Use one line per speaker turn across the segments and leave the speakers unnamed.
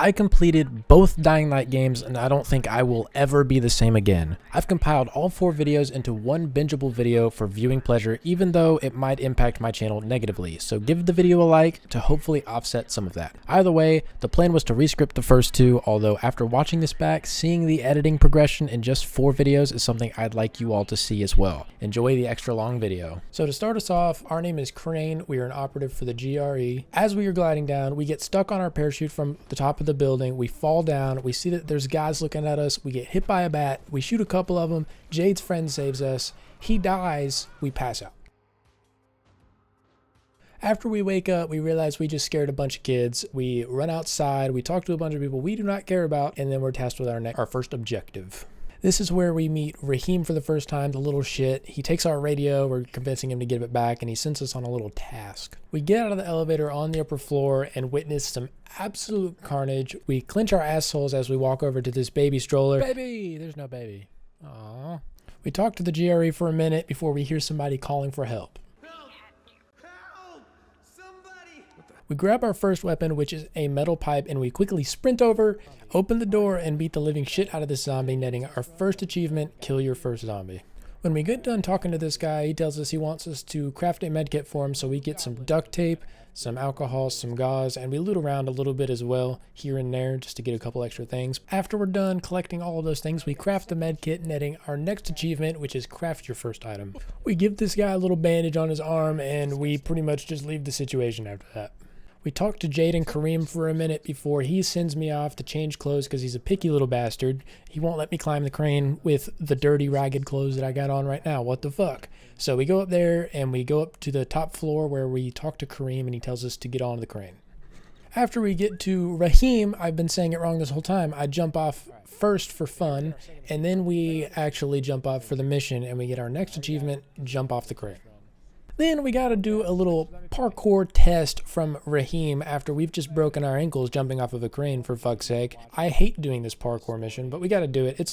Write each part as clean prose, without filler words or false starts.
I completed both Dying Light games and I don't think I will ever be the same again. I've compiled all 4 videos into one bingeable video for viewing pleasure, even though it might impact my channel negatively, so give the video a like to hopefully offset some of that. Either way, the plan was to rescript the first 2, although after watching this back, seeing the editing progression in just 4 videos is something I'd like you all to see as well. Enjoy the extra long video. So to start us off, our name is Crane, we are an operative for the GRE. As we are gliding down, we get stuck on our parachute from the top of the building, we fall down, we see that there's guys looking at us, we get hit by a bat, we shoot a couple of them, Jade's friend saves us, he dies, we pass out. After we wake up, we realize we just scared a bunch of kids, we run outside, we talk to a bunch of people we do not care about, and then we're tasked with our first objective. This is where we meet Raheem for the first time, the little shit. He takes our radio, we're convincing him to give it back, and he sends us on a little task. We get out of the elevator on the upper floor and witness some absolute carnage. We clench our assholes as we walk over to this baby stroller. Baby! There's no baby. Aww. We talk to the GRE for a minute before we hear somebody calling for help. We grab our first weapon, which is a metal pipe, and we quickly sprint over, open the door, and beat the living shit out of this zombie, netting our first achievement, kill your first zombie. When we get done talking to this guy, he tells us he wants us to craft a medkit for him, so we get some duct tape, some alcohol, some gauze, and we loot around a little bit as well, here and there, just to get a couple extra things. After we're done collecting all of those things, we craft the medkit, netting our next achievement, which is craft your first item. We give this guy a little bandage on his arm, and we pretty much just leave the situation after that. We talked to Jade and Kareem for a minute before he sends me off to change clothes because he's a picky little bastard. He won't let me climb the crane with the dirty, ragged clothes that I got on right now. What the fuck? So we go up there and we go up to the top floor where we talk to Kareem and he tells us to get on the crane. After we get to Raheem, I've been saying it wrong this whole time, I jump off first for fun and then we actually jump off for the mission and we get our next achievement, jump off the crane. Then we gotta do a little parkour test from Raheem after we've just broken our ankles jumping off of a crane, for fuck's sake. I hate doing this parkour mission, but we gotta do it. It's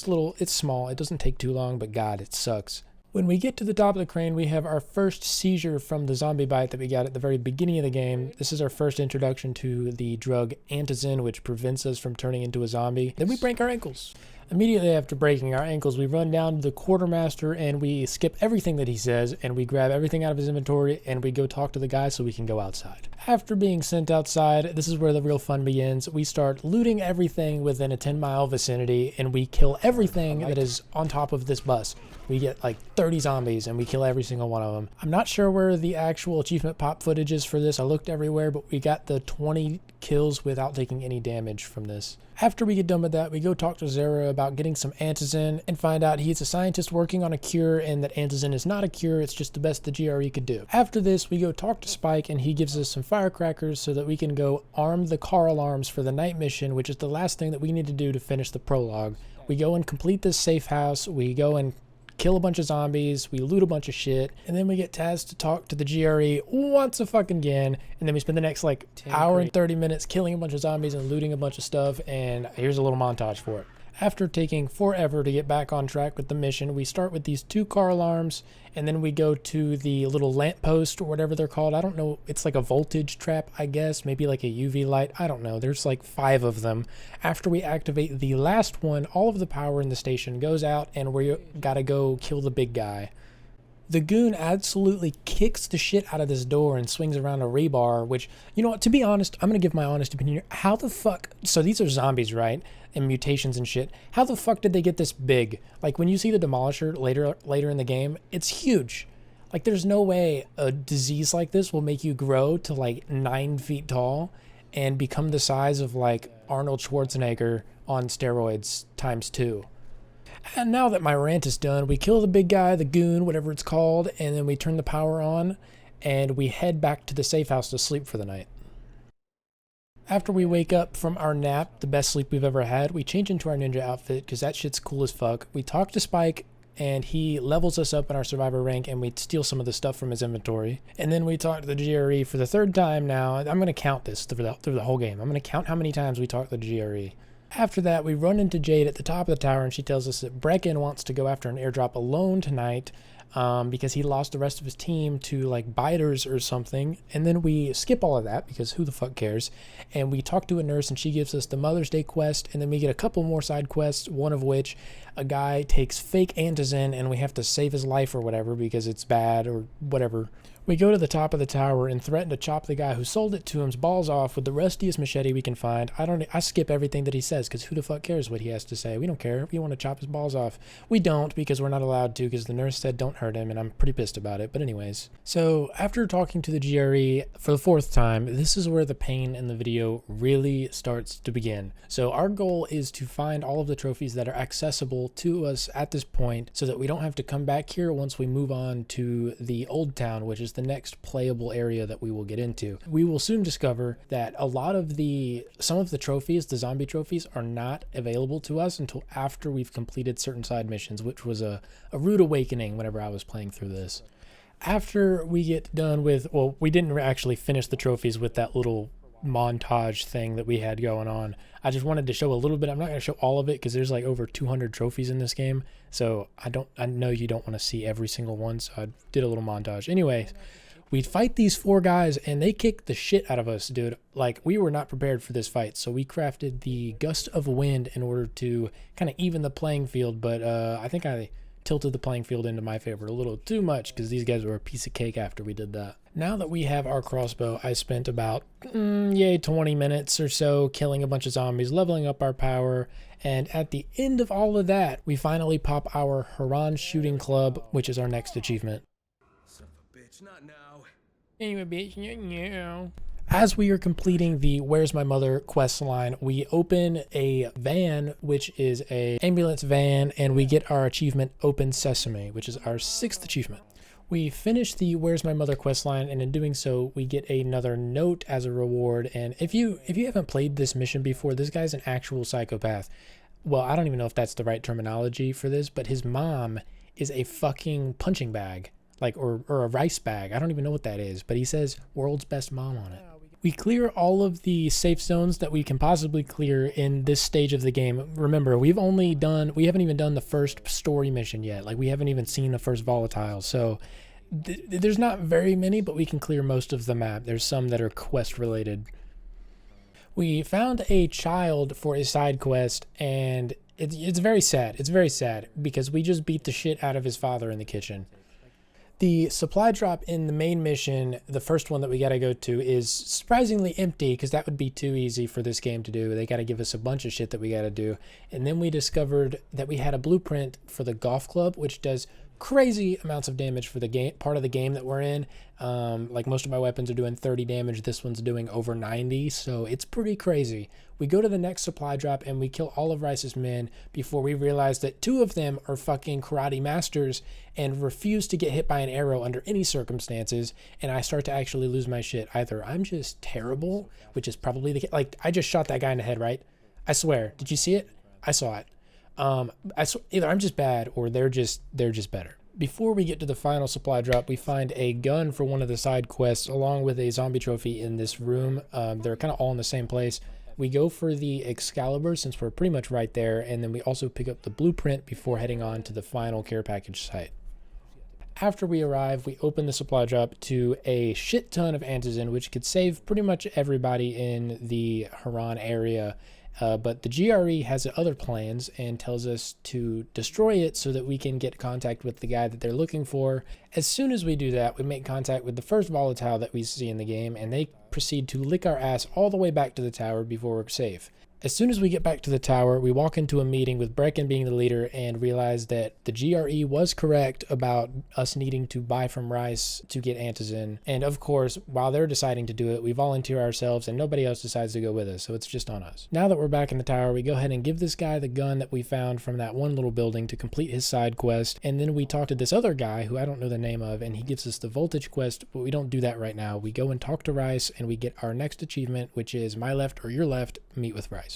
small, it doesn't take too long, but God, it sucks. When we get to the top of the crane, we have our first seizure from the zombie bite that we got at the very beginning of the game. This is our first introduction to the drug antizin, which prevents us from turning into a zombie. Then we break our ankles. Immediately after breaking our ankles, we run down to the quartermaster and we skip everything that he says and we grab everything out of his inventory and we go talk to the guy so we can go outside. After being sent outside, this is where the real fun begins. We start looting everything within a 10-mile vicinity and we kill everything that is on top of this bus. We get like 30 zombies and we kill every single one of them. I'm not sure where the actual achievement pop footage is for this. I looked everywhere, but we got the 20 kills without taking any damage from this. After we get done with that, we go talk to Zere about getting some antizin and find out he's a scientist working on a cure and that antizin is not a cure, it's just the best the GRE could do. After this, we go talk to Spike and he gives us some firecrackers so that we can go arm the car alarms for the night mission, which is the last thing that we need to do to finish the prologue. We go and complete this safe house, we go and kill a bunch of zombies, we loot a bunch of shit, and then we get tasked to talk to the GRE once a fucking again, and then we spend the next like hour and 30 minutes killing a bunch of zombies and looting a bunch of stuff, and here's a little montage for it. After taking forever to get back on track with the mission, we start with these 2 car alarms, and then we go to the little lamppost or whatever they're called. I don't know, it's like a voltage trap, I guess, maybe like a UV light, I don't know. There's like 5 of them. After we activate the last one, all of the power in the station goes out, and we gotta go kill the big guy. The goon absolutely kicks the shit out of this door and swings around a rebar, which, you know what, to be honest, I'm going to give my honest opinion here. How the fuck, so these are zombies, right? And mutations and shit. How the fuck did they get this big? Like, when you see the Demolisher later in the game, it's huge. Like, there's no way a disease like this will make you grow to, like, 9 feet tall and become the size of, like, Arnold Schwarzenegger on steroids ×2. And now that my rant is done, we kill the big guy, the goon, whatever it's called, and then we turn the power on, and we head back to the safe house to sleep for the night. After we wake up from our nap, the best sleep we've ever had, we change into our ninja outfit, because that shit's cool as fuck. We talk to Spike, and he levels us up in our survivor rank, and we steal some of the stuff from his inventory. And then we talk to the GRE for the 3rd time now. I'm going to count this through the whole game. I'm going to count how many times we talk to the GRE. After that, we run into Jade at the top of the tower, and she tells us that Brecken wants to go after an airdrop alone tonight. because he lost the rest of his team to like biters or something. And then we skip all of that because who the fuck cares? And we talk to a nurse and she gives us the Mother's Day quest, and then we get a couple more side quests, one of which a guy takes fake antizin and we have to save his life or whatever because it's bad or whatever. We go to the top of the tower and threaten to chop the guy who sold it to him's balls off with the rustiest machete we can find. I skip everything that he says because who the fuck cares what he has to say? We don't care. If you want to chop his balls off, we don't, because we're not allowed to because the nurse said don't hurt him, and I'm pretty pissed about it. But anyways, so after talking to the GRE for the 4th time, this is where the pain in the video really starts to begin. So our goal is to find all of the trophies that are accessible to us at this point so that we don't have to come back here once we move on to the old town, which is the next playable area that we will get into. We will soon discover that some of the trophies, the zombie trophies, are not available to us until after we've completed certain side missions, which was a rude awakening whenever I was playing through this. After we get done with, well, we didn't actually finish the trophies with that little montage thing that we had going on. I just wanted to show a little bit. I'm not going to show all of it because there's like over 200 trophies in this game, so I know you don't want to see every single one, so I did a little montage. Anyway, we fight these 4 guys and they kick the shit out of us, dude. Like, we were not prepared for this fight, so we crafted the gust of wind in order to kind of even the playing field, but I think I tilted the playing field into my favor a little too much because these guys were a piece of cake after we did that. Now that we have our crossbow, I spent about 20 minutes or so killing a bunch of zombies, leveling up our power, and at the end of all of that, we finally pop our Haran shooting club, which is our next achievement.
Son of a bitch, not now.
Anyway, bitch, no. As we are completing the Where's My Mother quest line, we open a van, which is a ambulance van, and we get our achievement Open Sesame, which is our 6th achievement. We finish the Where's My Mother quest line, and in doing so, we get another note as a reward. And if you haven't played this mission before, this guy's an actual psychopath. Well, I don't even know if that's the right terminology for this, but his mom is a fucking punching bag, like, or a rice bag. I don't even know what that is, but he says world's best mom on it. We clear all of the safe zones that we can possibly clear in this stage of the game. Remember, we haven't even done the first story mission yet. Like, we haven't even seen the first volatile. So there's not very many, but we can clear most of the map. There's some that are quest related. We found a child for a side quest, and it's very sad. It's very sad because we just beat the shit out of his father in the kitchen. The supply drop in the main mission, the first one that we got to go to, is surprisingly empty because that would be too easy for this game to do. They got to give us a bunch of shit that we got to do. And then we discovered that we had a blueprint for the golf club, which does crazy amounts of damage for the game, part of the game that we're in. Like, most of my weapons are doing 30 damage. This one's doing over 90, so it's pretty crazy. We go to the next supply drop and we kill all of Rais's men before we realize that 2 of them are fucking karate masters and refuse to get hit by an arrow under any circumstances. And I start to actually lose my shit. Either I'm just terrible, which is probably the case. Like, I just shot that guy in the head, right? I swear. Did you see it? I saw it. Either I'm just bad or they're just better. Before we get to the final supply drop, we find a gun for one of the side quests along with a zombie trophy in this room. They're kind of all in the same place. We go for the Excalibur since we're pretty much right there, and then we also pick up the blueprint before heading on to the final care package site. After we arrive, we open the supply drop to a shit ton of antizin, which could save pretty much everybody in the Haran area. But the GRE has other plans and tells us to destroy it so that we can get contact with the guy that they're looking for. As soon as we do that, we make contact with the first volatile that we see in the game, and they proceed to lick our ass all the way back to the tower before we're safe. As soon as we get back to the tower, we walk into a meeting with Brecken being the leader and realize that the GRE was correct about us needing to buy from Rais to get antizin. And of course, while they're deciding to do it, we volunteer ourselves and nobody else decides to go with us, so it's just on us. Now that we're back in the tower, we go ahead and give this guy the gun that we found from that one little building to complete his side quest, and then we talk to this other guy who I don't know the name of, and he gives us the voltage quest, but we don't do that right now. We go and talk to Rais, and we get our next achievement, which is my left or your left, meet with Rais.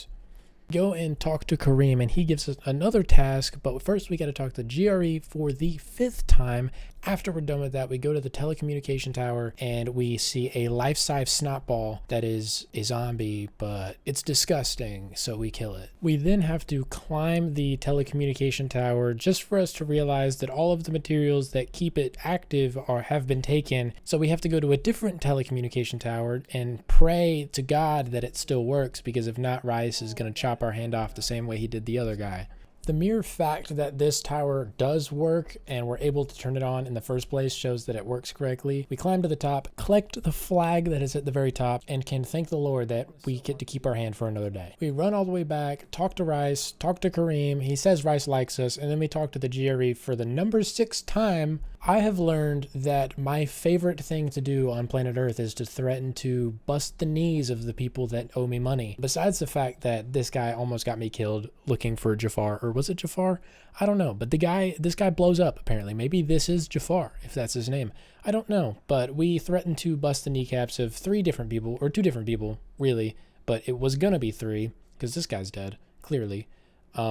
Go and talk to Kareem, and he gives us another task, but first we got to talk to GRE for the 5th time. After we're done with that, we go to the telecommunication tower and we see a life-size snot ball that is a zombie, but it's disgusting, so we kill it. We then have to climb the telecommunication tower just for us to realize that all of the materials that keep it active have been taken, so we have to go to a different telecommunication tower and pray to God that it still works, because if not, Rais is going to chop our hand off the same way he did the other guy. The mere fact that this tower does work and we're able to turn it on in the first place shows that it works correctly. We climb to the top, collect the flag that is at the very top, and can thank the Lord that we get to keep our hand for another day. We run all the way back, talk to Rais, talk to Kareem. He says Rais likes us, and then we talk to the GRE for the number 6th time. I have learned that my favorite thing to do on planet Earth is to threaten to bust the knees of the people that owe me money. Besides the fact that this guy almost got me killed looking for Jafar, or was it Jafar? I don't know, but this guy blows up apparently. Maybe this is Jafar, if that's his name. I don't know, but we threatened to bust the kneecaps of 3 different people, or 2 different people, really, but it was gonna be 3, because this guy's dead, clearly.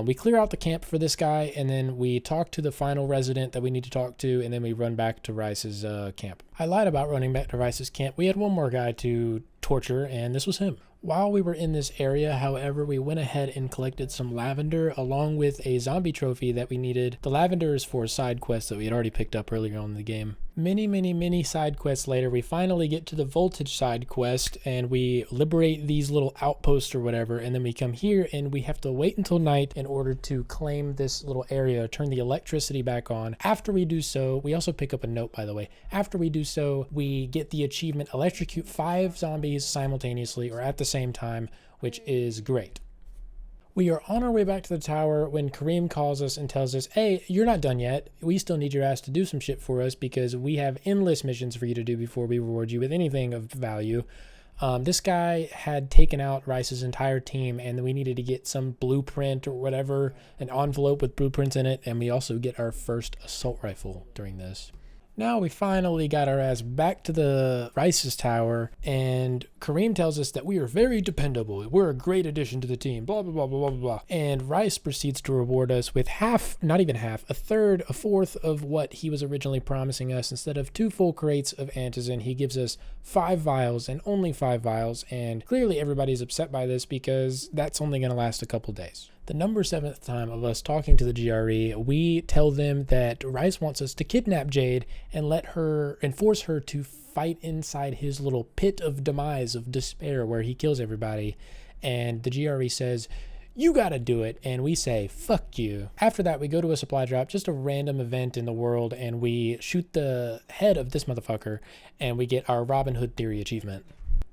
We clear out the camp for this guy, and then we talk to the final resident that we need to talk to, and then we run back to Rais's camp. I lied about running back to Rais's camp. We had one more guy to torture, and this was him. While we were in this area, however, we went ahead and collected some lavender along with a zombie trophy that we needed. The lavender is for a side quest that we had already picked up earlier on in the game. Many side quests later, we finally get to the voltage side quest and we liberate these little outposts or whatever, and then we come here and we have to wait until night in order to claim this little area, turn the electricity back on. After we do so, we also pick up a note, by the way. After we do so, we get the achievement electrocute 5 zombies simultaneously or at the same time, which is great. We are on our way back to the tower when Kareem calls us and tells us, hey, you're not done yet. We still need your ass to do some shit for us because we have endless missions for you to do before we reward you with anything of value. This guy had taken out Rais's entire team, and we needed to get some blueprint or whatever, an envelope with blueprints in it, and we also get our first assault rifle during this. Now we finally got our ass back to the Rais's tower, and Kareem tells us that we are very dependable. We're a great addition to the team, blah, blah, blah, blah, blah, blah. And Rais proceeds to reward us with half, not even half, a third, a fourth of what he was originally promising us. Instead of 2 full crates of antizin, he gives us 5 vials and only 5 vials. And clearly everybody's upset by this because that's only going to last a couple days. The number 7th time of us talking to the GRE, we tell them that Rais wants us to kidnap Jade and force her to fight inside his little pit of demise, of despair, where he kills everybody. And the GRE says, you gotta do it, and we say, fuck you. After that, we go to a supply drop, just a random event in the world, and we shoot the head of this motherfucker, and we get our Robin Hood Theory achievement.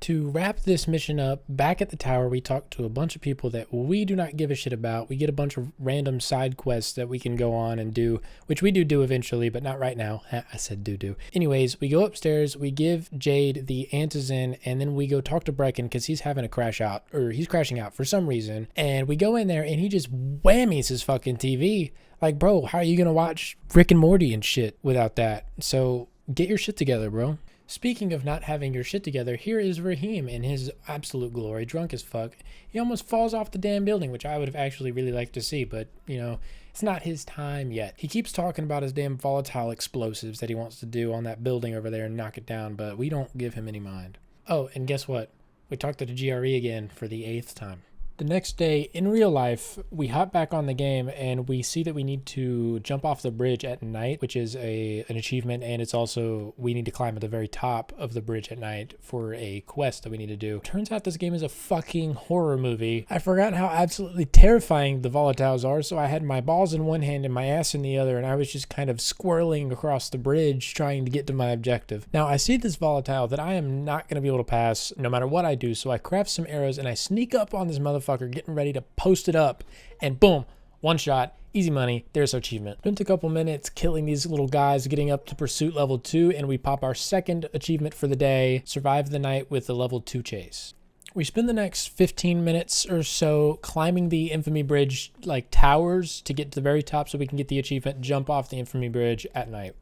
To wrap this mission up, back at the tower, we talk to a bunch of people that we do not give a shit about. We get a bunch of random side quests that we can go on and do, which we do eventually, but not right now. I said do. Anyways, we go upstairs, we give Jade the antizin, and then we go talk to Brecken because he's having a crash out, or he's crashing out for some reason. And we go in there and he just whammies his fucking TV. Like, bro, how are you going to watch Rick and Morty and shit without that? So get your shit together, bro. Speaking of not having your shit together, here is Raheem in his absolute glory, drunk as fuck. He almost falls off the damn building, which I would have actually really liked to see, but, you know, it's not his time yet. He keeps talking about his damn volatile explosives that he wants to do on that building over there and knock it down, but we don't give him any mind. Oh, and guess what? We talked to the GRE again for the 8th time. The next day, in real life, we hop back on the game and we see that we need to jump off the bridge at night, which is an achievement, and it's also, we need to climb at the very top of the bridge at night for a quest that we need to do. Turns out this game is a fucking horror movie. I forgot how absolutely terrifying the volatiles are, so I had my balls in one hand and my ass in the other, and I was just kind of squirreling across the bridge trying to get to my objective. Now, I see this volatile that I am not going to be able to pass no matter what I do, so I craft some arrows and I sneak up on this motherfucker getting ready to post it up, and boom, one shot, easy money, there's our achievement. Spent a couple minutes killing these little guys, getting up to pursuit level 2, and we pop our second achievement for the day, survive the night with the level 2 chase. We spend the next 15 minutes or so climbing the infamy bridge like towers to get to the very top so we can get the achievement, jump off the infamy bridge at night.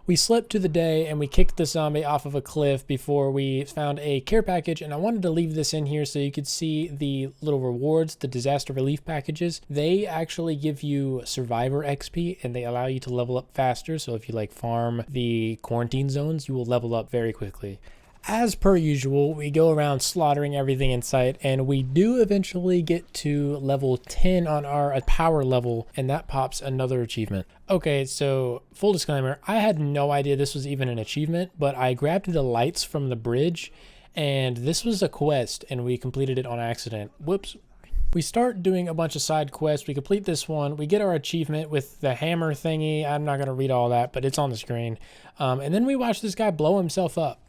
We slept to the day and we kicked the zombie off of a cliff before we found a care package, and I wanted to leave this in here so you could see the little rewards, the disaster relief packages. They actually give you survivor XP and they allow you to level up faster, so if you like farm the quarantine zones, you will level up very quickly. As per usual, we go around slaughtering everything in sight, and we do eventually get to level 10 on our power level, and that pops another achievement. Okay, so full disclaimer, I had no idea this was even an achievement, but I grabbed the lights from the bridge, and this was a quest, and we completed it on accident. Whoops. We start doing a bunch of side quests. We complete this one. We get our achievement with the hammer thingy. I'm not going to read all that, but it's on the screen. And then we watch this guy blow himself up.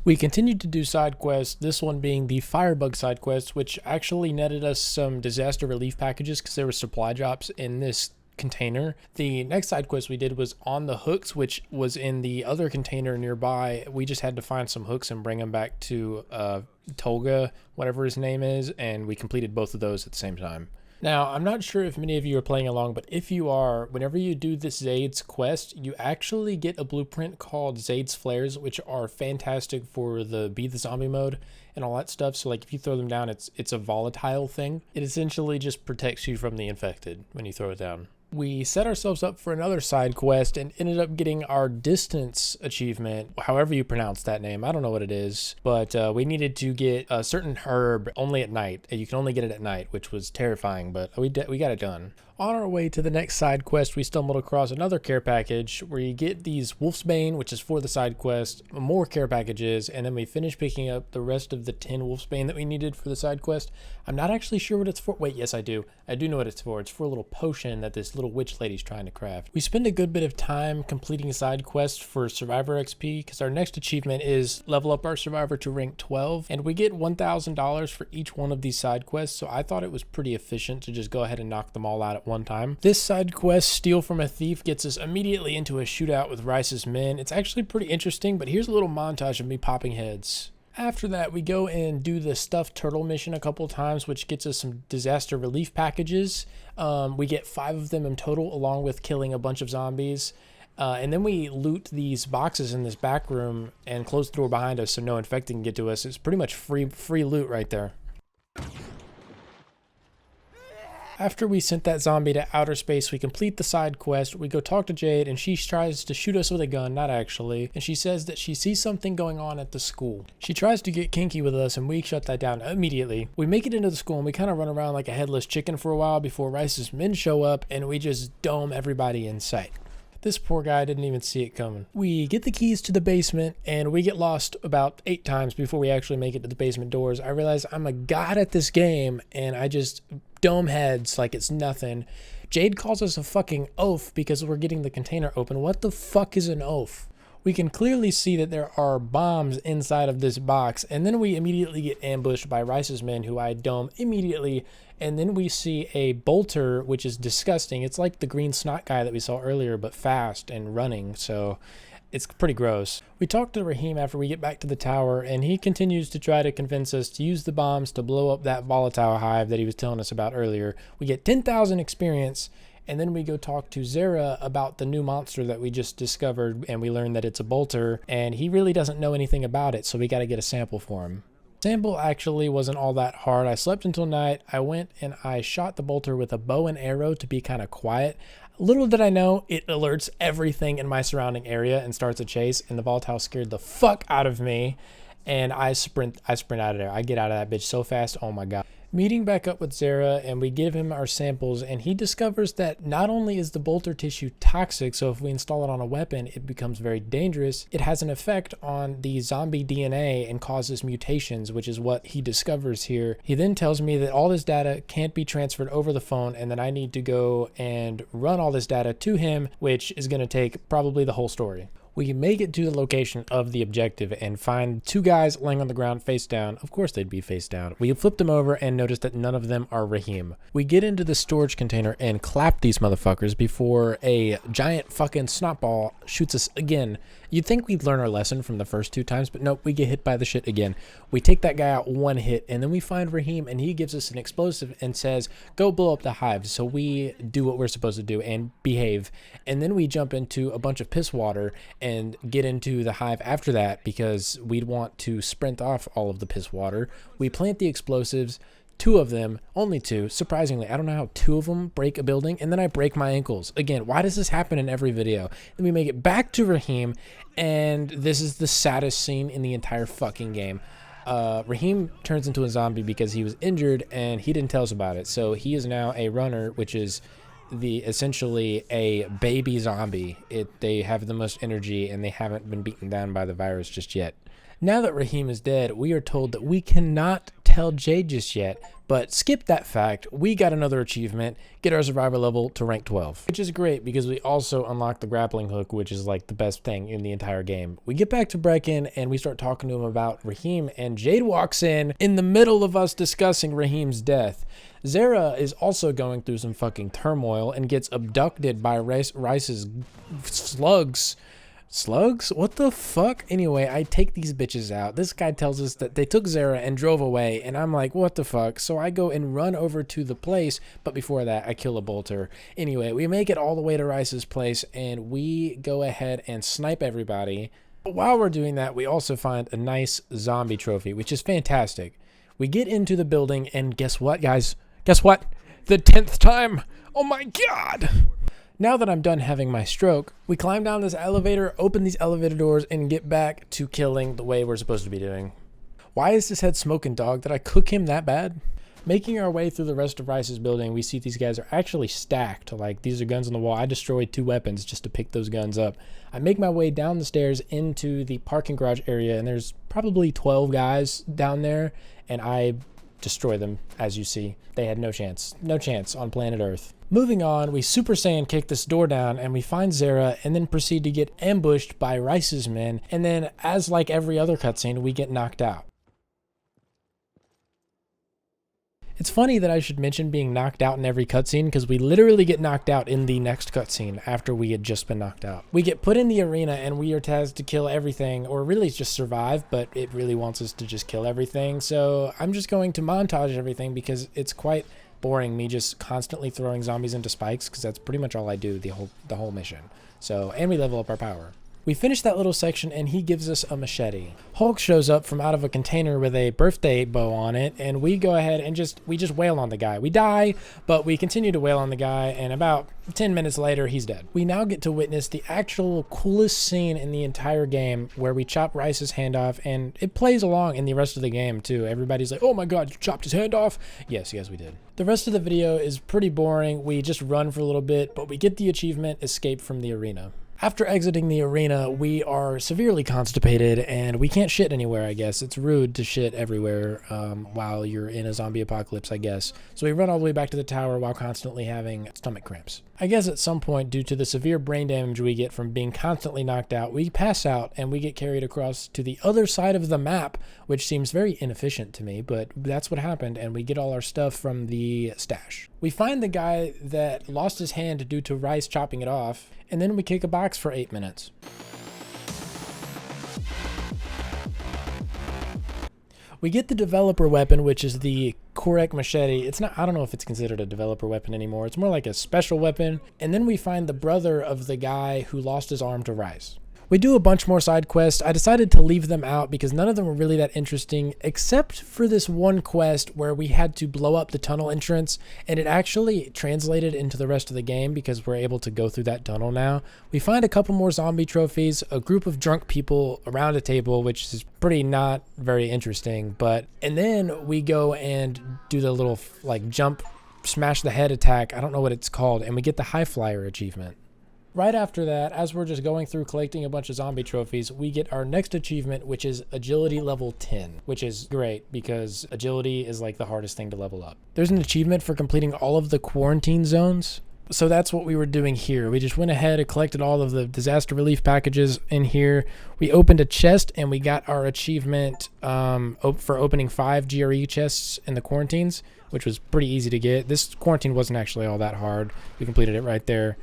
We continued to do side quests, this one being the Firebug side quest, which actually netted us some disaster relief packages because there were supply drops in this container. The next side quest we did was on the hooks, which was in the other container nearby. We just had to find some hooks and bring them back to Tolga, whatever his name is, and we completed both of those at the same time. Now, I'm not sure if many of you are playing along, but if you are, whenever you do this Zade's quest, you actually get a blueprint called Zade's Flares, which are fantastic for the Be the Zombie mode and all that stuff. So like if you throw them down, it's a volatile thing. It essentially just protects you from the infected when you throw it down. We set ourselves up for another side quest and ended up getting our distance achievement, however you pronounce that name. I don't know what it is, but we needed to get a certain herb only at night. You can only get it at night, which was terrifying, but we got it done. On our way to the next side quest, we stumbled across another care package where you get these Wolfsbane, which is for the side quest, more care packages, and then we finished picking up the rest of the 10 Wolfsbane that we needed for the side quest. I'm not actually sure what it's for. Wait, yes, I do. I do know what it's for. It's for a little potion that this little witch lady's trying to craft. We spend a good bit of time completing side quests for Survivor XP because our next achievement is level up our Survivor to rank 12, and we get $1,000 for each one of these side quests, so I thought it was pretty efficient to just go ahead and knock them all out at one time. This side quest, Steal from a Thief, gets us immediately into a shootout with Rais's men. It's actually pretty interesting, but here's a little montage of me popping heads. After that, we go and do the stuffed turtle mission a couple times, which gets us some disaster relief packages. We get 5 of them in total, along with killing a bunch of zombies. And then we loot these boxes in this back room and close the door behind us so no infected can get to us. It's pretty much free loot right there. After we sent that zombie to outer space, we complete the side quest. We go talk to Jade, and she tries to shoot us with a gun, not actually, and she says that she sees something going on at the school. She tries to get kinky with us, and we shut that down immediately. We make it into the school, and we kind of run around like a headless chicken for a while before Rais's men show up, and we just dome everybody in sight. This poor guy didn't even see it coming. We get the keys to the basement, and we get lost about 8 times before we actually make it to the basement doors. I realize I'm a god at this game, and I just dome heads like it's nothing. Jade calls us a fucking oaf because we're getting the container open. What the fuck is an oaf? We can clearly see that there are bombs inside of this box, and then we immediately get ambushed by Rais's men, who I dome immediately, and then we see a bolter, which is disgusting. It's like the green snot guy that we saw earlier, but fast and running, so it's pretty gross. We talk to Raheem after we get back to the tower, and he continues to try to convince us to use the bombs to blow up that volatile hive that he was telling us about earlier. We get 10,000 experience, and then we go talk to Zere about the new monster that we just discovered, and we learn that it's a bolter, and he really doesn't know anything about it, so we got to get a sample for him. Sample actually wasn't all that hard. I slept until night. I went and I shot the bolter with a bow and arrow to be kind of quiet. Little did I know, it alerts everything in my surrounding area and starts a chase, and the volatile scared the fuck out of me, and I sprint out of there. I get out of that bitch so fast, oh my god. Meeting back up with Zere, and we give him our samples, and he discovers that not only is the bolter tissue toxic, so if we install it on a weapon, it becomes very dangerous, it has an effect on the zombie DNA and causes mutations, which is what he discovers here. He then tells me that all this data can't be transferred over the phone, and that I need to go and run all this data to him, which is going to take probably the whole story. We make it to the location of the objective and find 2 guys laying on the ground face down. Of course they'd be face down. We flip them over and notice that none of them are Raheem. We get into the storage container and clap these motherfuckers before a giant fucking snotball shoots us again. You'd think we'd learn our lesson from the first 2 times, but nope, we get hit by the shit again. We take that guy out 1 hit, and then we find Raheem, and he gives us an explosive and says, go blow up the hive. So we do what we're supposed to do and behave. And then we jump into a bunch of piss water and get into the hive after that because we'd want to sprint off all of the piss water. We plant the explosives. 2 of them, only 2, surprisingly. I don't know how 2 of them break a building, and then I break my ankles. Again, why does this happen in every video? Then we make it back to Raheem, and this is the saddest scene in the entire fucking game. Raheem turns into a zombie because he was injured, and he didn't tell us about it. So he is now a runner, which is essentially a baby zombie. They have the most energy, and they haven't been beaten down by the virus just yet. Now that Raheem is dead, we are told that we cannot tell Jade just yet, but skip that fact. We got another achievement, get our survivor level to rank 12, which is great because we also unlock the grappling hook, which is like the best thing in the entire game. We get back to Brecken and we start talking to him about Raheem, and Jade walks in the middle of us discussing Raheem's death. Zere is also going through some fucking turmoil and gets abducted by Rais's slugs. Slugs? What the fuck? Anyway, I take these bitches out. This guy tells us that they took Zere and drove away, and I'm like, what the fuck? So I go and run over to the place, but before that, I kill a bolter. Anyway, we make it all the way to Rais's place, and we go ahead and snipe everybody. But while we're doing that, we also find a nice zombie trophy, which is fantastic. We get into the building, and guess what, guys? Guess what? The 10th time! Oh my god! Now that I'm done having my stroke, we climb down this elevator, open these elevator doors, and get back to killing the way we're supposed to be doing. Why is this head smoking, dog? Did I cook him that bad? Making our way through the rest of Rais's building, we see these guys are actually stacked. Like, these are guns on the wall. I destroyed 2 weapons just to pick those guns up. I make my way down the stairs into the parking garage area, and there's probably 12 guys down there, and I destroy them, as you see. They had no chance on planet Earth. Moving on, we Super Saiyan kick this door down, and we find Zere, and then proceed to get ambushed by Rais's men, and then, as like every other cutscene, we get knocked out. It's funny that I should mention being knocked out in every cutscene, because we literally get knocked out in the next cutscene after we had just been knocked out. We get put in the arena, and we are tasked to kill everything, or really just survive, but it really wants us to just kill everything, so I'm just going to montage everything because it's quite boring, me just constantly throwing zombies into spikes, because that's pretty much all I do the whole mission. So, and we level up our power. We finish that little section, and he gives us a machete. Hulk shows up from out of a container with a birthday bow on it, and we go ahead and we just wail on the guy. We die, but we continue to wail on the guy, and about 10 minutes later, he's dead. We now get to witness the actual coolest scene in the entire game, where we chop Rais's hand off, and it plays along in the rest of the game, too. Everybody's like, oh my god, you chopped his hand off? Yes, we did. The rest of the video is pretty boring. We just run for a little bit, but we get the achievement, Escape from the Arena. After exiting the arena, we are severely constipated, and we can't shit anywhere, I guess. It's rude to shit everywhere while you're in a zombie apocalypse, I guess. So we run all the way back to the tower while constantly having stomach cramps. I guess at some point, due to the severe brain damage we get from being constantly knocked out, we pass out and we get carried across to the other side of the map, which seems very inefficient to me, but that's what happened, and we get all our stuff from the stash. We find the guy that lost his hand due to Rais chopping it off, and then we kick a box for 8 minutes. We get the developer weapon, which is the Korek machete. It's not, I don't know if it's considered a developer weapon anymore. It's more like a special weapon. And then we find the brother of the guy who lost his arm to Rais. We do a bunch more side quests. I decided to leave them out because none of them were really that interesting, except for this one quest where we had to blow up the tunnel entrance, and it actually translated into the rest of the game because we're able to go through that tunnel now. We find a couple more zombie trophies, a group of drunk people around a table, which is pretty not very interesting, and then we go and do the little like jump, smash the head attack, I don't know what it's called, and we get the high flyer achievement. Right after that, as we're just going through collecting a bunch of zombie trophies, we get our next achievement, which is agility level 10, which is great because agility is like the hardest thing to level up. There's an achievement for completing all of the quarantine zones. So that's what we were doing here. We just went ahead and collected all of the disaster relief packages in here. We opened a chest and we got our achievement for opening 5 GRE chests in the quarantines, which was pretty easy to get. This quarantine wasn't actually all that hard. We completed it right there.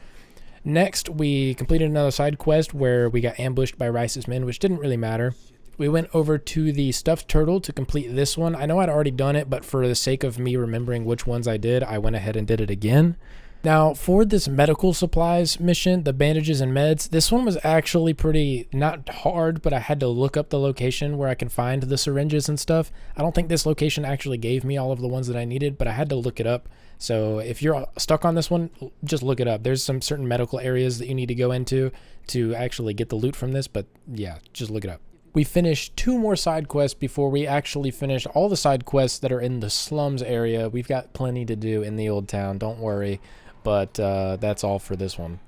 Next, we completed another side quest where we got ambushed by Rais's men, which didn't really matter. We went over to the stuffed turtle to complete this one. I know I'd already done it, but for the sake of me remembering which ones I did, I went ahead and did it again. Now, for this medical supplies mission, the bandages and meds, this one was actually pretty, not hard, but I had to look up the location where I can find the syringes and stuff. I don't think this location actually gave me all of the ones that I needed, but I had to look it up. So if you're stuck on this one, just look it up. There's some certain medical areas that you need to go into to actually get the loot from this, but yeah, just look it up. We finished 2 more side quests before we actually finished all the side quests that are in the slums area. We've got plenty to do in the old town, don't worry, but that's all for this one.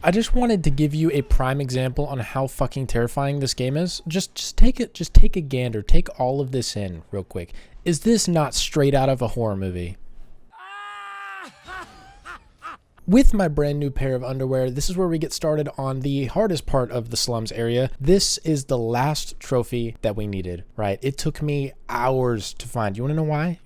I just wanted to give you a prime example on how fucking terrifying this game is. Just take a gander, take all of this in real quick. Is this not straight out of a horror movie? With my brand new pair of underwear, this is where we get started on the hardest part of the slums area. This is the last trophy that we needed, right? It took me hours to find. You wanna know why?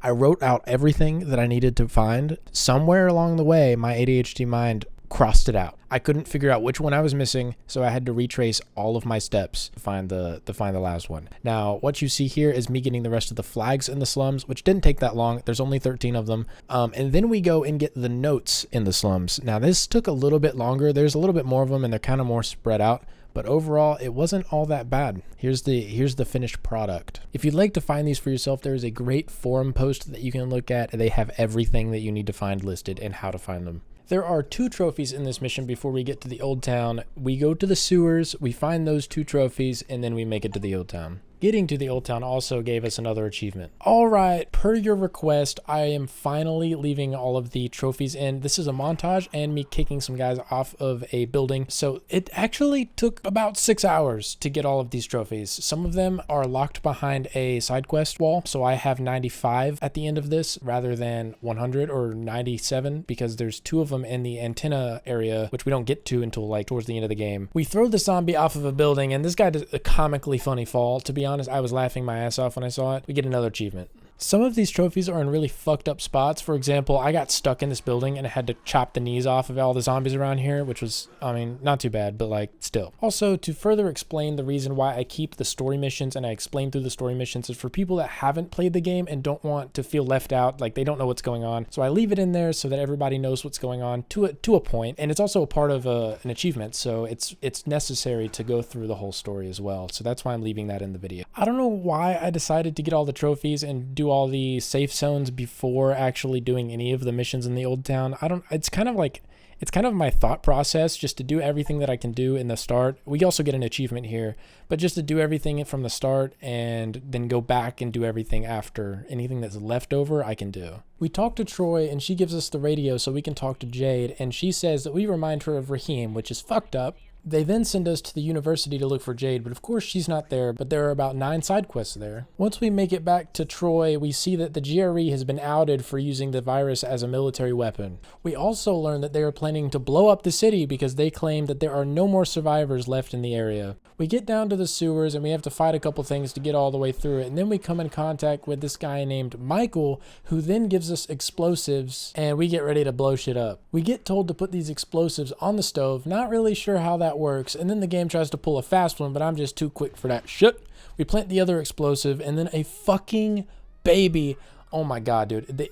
I wrote out everything that I needed to find. Somewhere along the way, my ADHD mind crossed it out. I couldn't figure out which one I was missing, so I had to retrace all of my steps to find the last one. Now, what you see here is me getting the rest of the flags in the slums, which didn't take that long. There's only 13 of them. And then we go and get the notes in the slums. Now, this took a little bit longer. There's a little bit more of them, and they're kind of more spread out. But overall, it wasn't all that bad. Here's the finished product. If you'd like to find these for yourself, there is a great forum post that you can look at. They have everything that you need to find listed and how to find them. There are 2 trophies in this mission before we get to the old town. We go to the sewers, we find those 2 trophies, and then we make it to the old town. Getting to the old town also gave us another achievement. All right, per your request, I am finally leaving all of the trophies in. This is a montage and me kicking some guys off of a building. So it actually took about 6 hours to get all of these trophies. Some of them are locked behind a side quest wall. So I have 95 at the end of this rather than 100 or 97 because there's 2 of them in the antenna area, which we don't get to until like towards the end of the game. We throw the zombie off of a building and this guy does a comically funny fall. To be honest, I was laughing my ass off when I saw it. We get another achievement. Some of these trophies are in really fucked up spots. For example, I got stuck in this building and I had to chop the knees off of all the zombies around here, which was, I mean, not too bad, but like still. Also, to further explain the reason why I keep the story missions and I explain through the story missions is for people that haven't played the game and don't want to feel left out, like they don't know what's going on. So I leave it in there so that everybody knows what's going on to a point. And it's also a part of an achievement, so it's necessary to go through the whole story as well. So that's why I'm leaving that in the video. I don't know why I decided to get all the trophies and do all the safe zones before actually doing any of the missions in the old town. It's kind of my thought process just to do everything that I can do in the start. We also get an achievement here, but just to do everything from the start and then go back and do everything after. Anything that's left over, I can do. We talk to Troy and she gives us the radio so we can talk to Jade, and she says that we remind her of Raheem, which is fucked up. They then send us to the university to look for Jade, but of course she's not there, but there are about 9 side quests there. Once we make it back to Troy, we see that the GRE has been outed for using the virus as a military weapon. We also learn that they are planning to blow up the city because they claim that there are no more survivors left in the area. We get down to the sewers and we have to fight a couple things to get all the way through it, and then we come in contact with this guy named Michael, who then gives us explosives and we get ready to blow shit up. We get told to put these explosives on the stove, not really sure how that works, and then the game tries to pull a fast one, but I'm just too quick for that shit. We plant the other explosive and then a fucking baby. Oh my god, dude.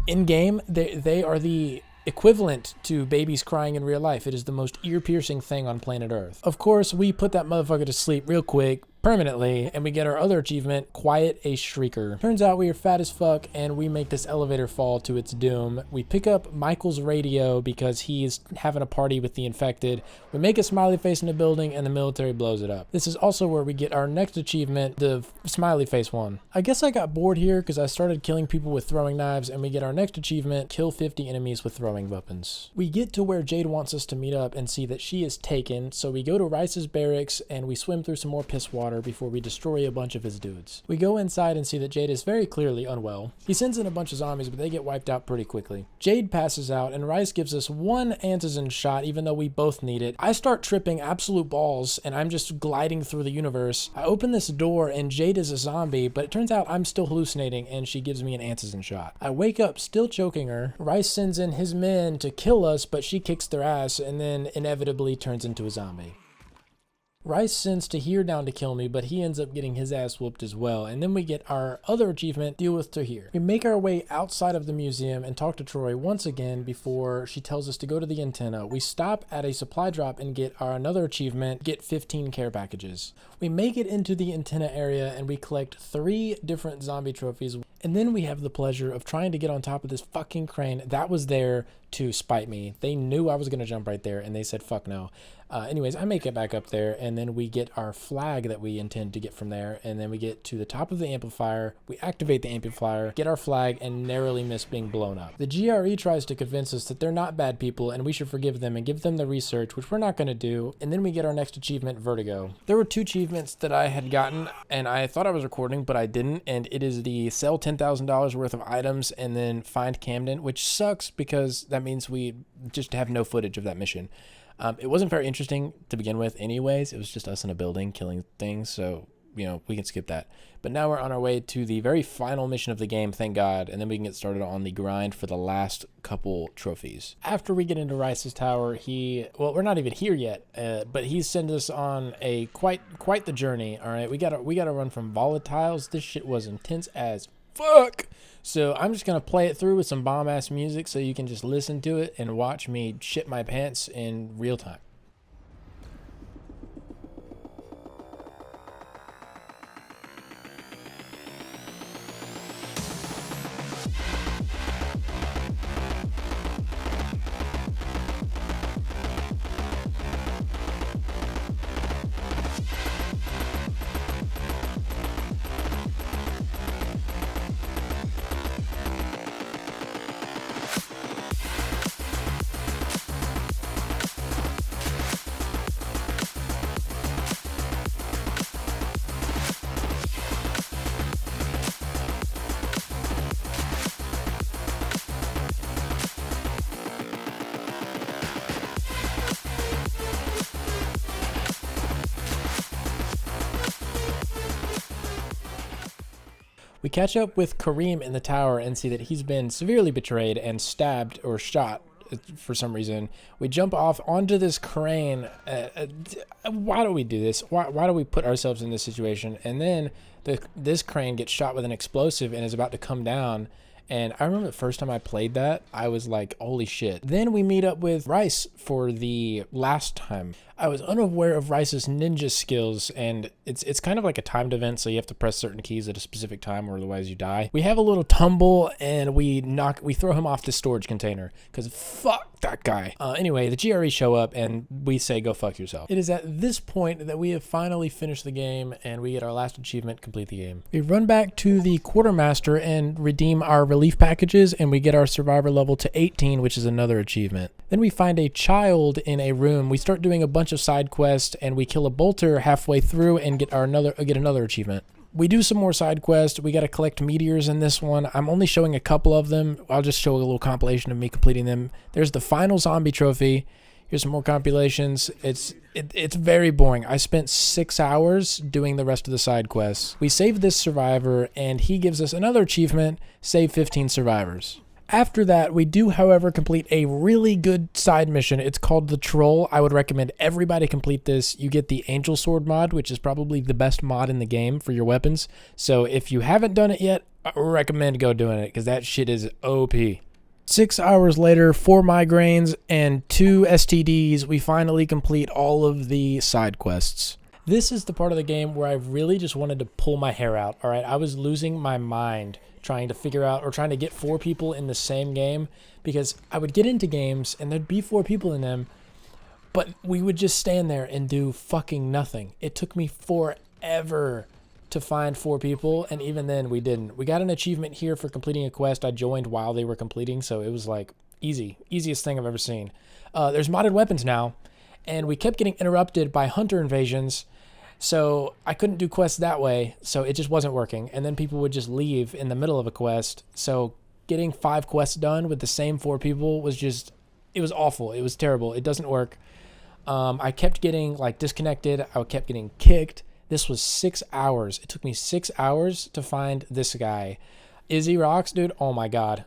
In game, they are the equivalent to babies crying in real life. It is the most ear-piercing thing on planet Earth. Of course, we put that motherfucker to sleep real quick, permanently, and we get our other achievement, Quiet a Shrieker. Turns out we are fat as fuck and we make this elevator fall to its doom. We pick up Michael's radio because he's having a party with the infected. We make a smiley face in the building and the military blows it up. This is also where we get our next achievement, the smiley face one. I guess I got bored here because I started killing people with throwing knives, and we get our next achievement, kill 50 enemies with throwing weapons. We get to where Jade wants us to meet up and see that she is taken, so we go to Rais's barracks and we swim through some more piss water. water before we destroy a bunch of his dudes. We go inside and see that Jade is very clearly unwell. He sends in a bunch of zombies, but they get wiped out pretty quickly. Jade passes out, and Rais gives us one antizen shot, even though we both need it. I start tripping absolute balls, and I'm just gliding through the universe. I open this door, and Jade is a zombie, but it turns out I'm still hallucinating, and she gives me an antizen shot. I wake up still choking her. Rais sends in his men to kill us, but she kicks their ass, and then inevitably turns into a zombie. Rais sends Tahir down to kill me, but he ends up getting his ass whooped as well. And then we get our other achievement, deal with Tahir. We make our way outside of the museum and talk to Troy once again before she tells us to go to the antenna. We stop at a supply drop and get our another achievement, get 15 care packages. We make it into the antenna area and we collect 3 different zombie trophies. And then we have the pleasure of trying to get on top of this fucking crane that was there to spite me. They knew I was going to jump right there and they said, fuck no. Anyways, I make it back up there, and then we get our flag that we intend to get from there, and then we get to the top of the amplifier, we activate the amplifier, get our flag, and narrowly miss being blown up. The GRE tries to convince us that they're not bad people, and we should forgive them and give them the research, which we're not going to do, and then we get our next achievement, Vertigo. There were 2 achievements that I had gotten, and I thought I was recording, but I didn't, and it is the sell $10,000 worth of items and then find Camden, which sucks because that means we just have no footage of that mission. It wasn't very interesting to begin with anyways. It was just us in a building killing things, so, you know, we can skip that. But now we're on our way to the very final mission of the game, thank God, and then we can get started on the grind for the last couple trophies. After we get into Rais's tower, well, we're not even here yet, but he sent us on a quite the journey, all right? We gotta run from volatiles. This shit was intense as fuck. So I'm just going to play it through with some bomb-ass music so you can just listen to it and watch me shit my pants in real time. We catch up with Kareem in the tower and see that he's been severely betrayed and stabbed or shot for some reason. We jump off onto this crane. Why do we do this? Why do we put ourselves in this situation? And then this crane gets shot with an explosive and is about to come down. And I remember the first time I played that, I was like, holy shit. Then we meet up with Rais for the last time. I was unaware of Rais's ninja skills, and it's kind of like a timed event, so you have to press certain keys at a specific time or otherwise you die. We have a little tumble, and we throw him off the storage container, because fuck that guy. Anyway, the GRE show up, and we say, go fuck yourself. It is at this point that we have finally finished the game, and we get our last achievement, complete the game. We run back to the quartermaster and redeem our relief packages, and we get our survivor level to 18, which is another achievement. Then we find a child in a room. We start doing a bunch of side quests, and we kill a bolter halfway through and get another achievement. We do some more side quests. We got to collect meteors in this one. I'm only showing a couple of them. I'll just show a little compilation of me completing them. There's the final zombie trophy. Here's some more compilations. It's very boring. I spent 6 hours doing the rest of the side quests. We saved this survivor, and he gives us another achievement, save 15 survivors. After that, we do, however, complete a really good side mission. It's called The Troll. I would recommend everybody complete this. You get the Angel Sword mod, which is probably the best mod in the game for your weapons. So if you haven't done it yet, I recommend go doing it, because that shit is OP. 6 hours later, 4 migraines and 2 STDs, we finally complete all of the side quests. This is the part of the game where I really just wanted to pull my hair out, all right? I was losing my mind trying to figure out or trying to get 4 people in the same game, because I would get into games and there'd be 4 people in them, but we would just stand there and do fucking nothing. It took me forever to find 4 people, and even then we didn't. We got an achievement here for completing a quest. I joined while they were completing, so it was like easiest thing I've ever seen. There's modded weapons now, and we kept getting interrupted by hunter invasions, So I couldn't do quests that way, so it just wasn't working. And then people would just leave in the middle of a quest. So getting 5 quests done with the same 4 people was just, it was awful. It was terrible. It doesn't work. I kept getting like disconnected. I kept getting kicked. This was 6 hours. It took me 6 hours to find this guy. Izzy Rocks, dude. Oh my God.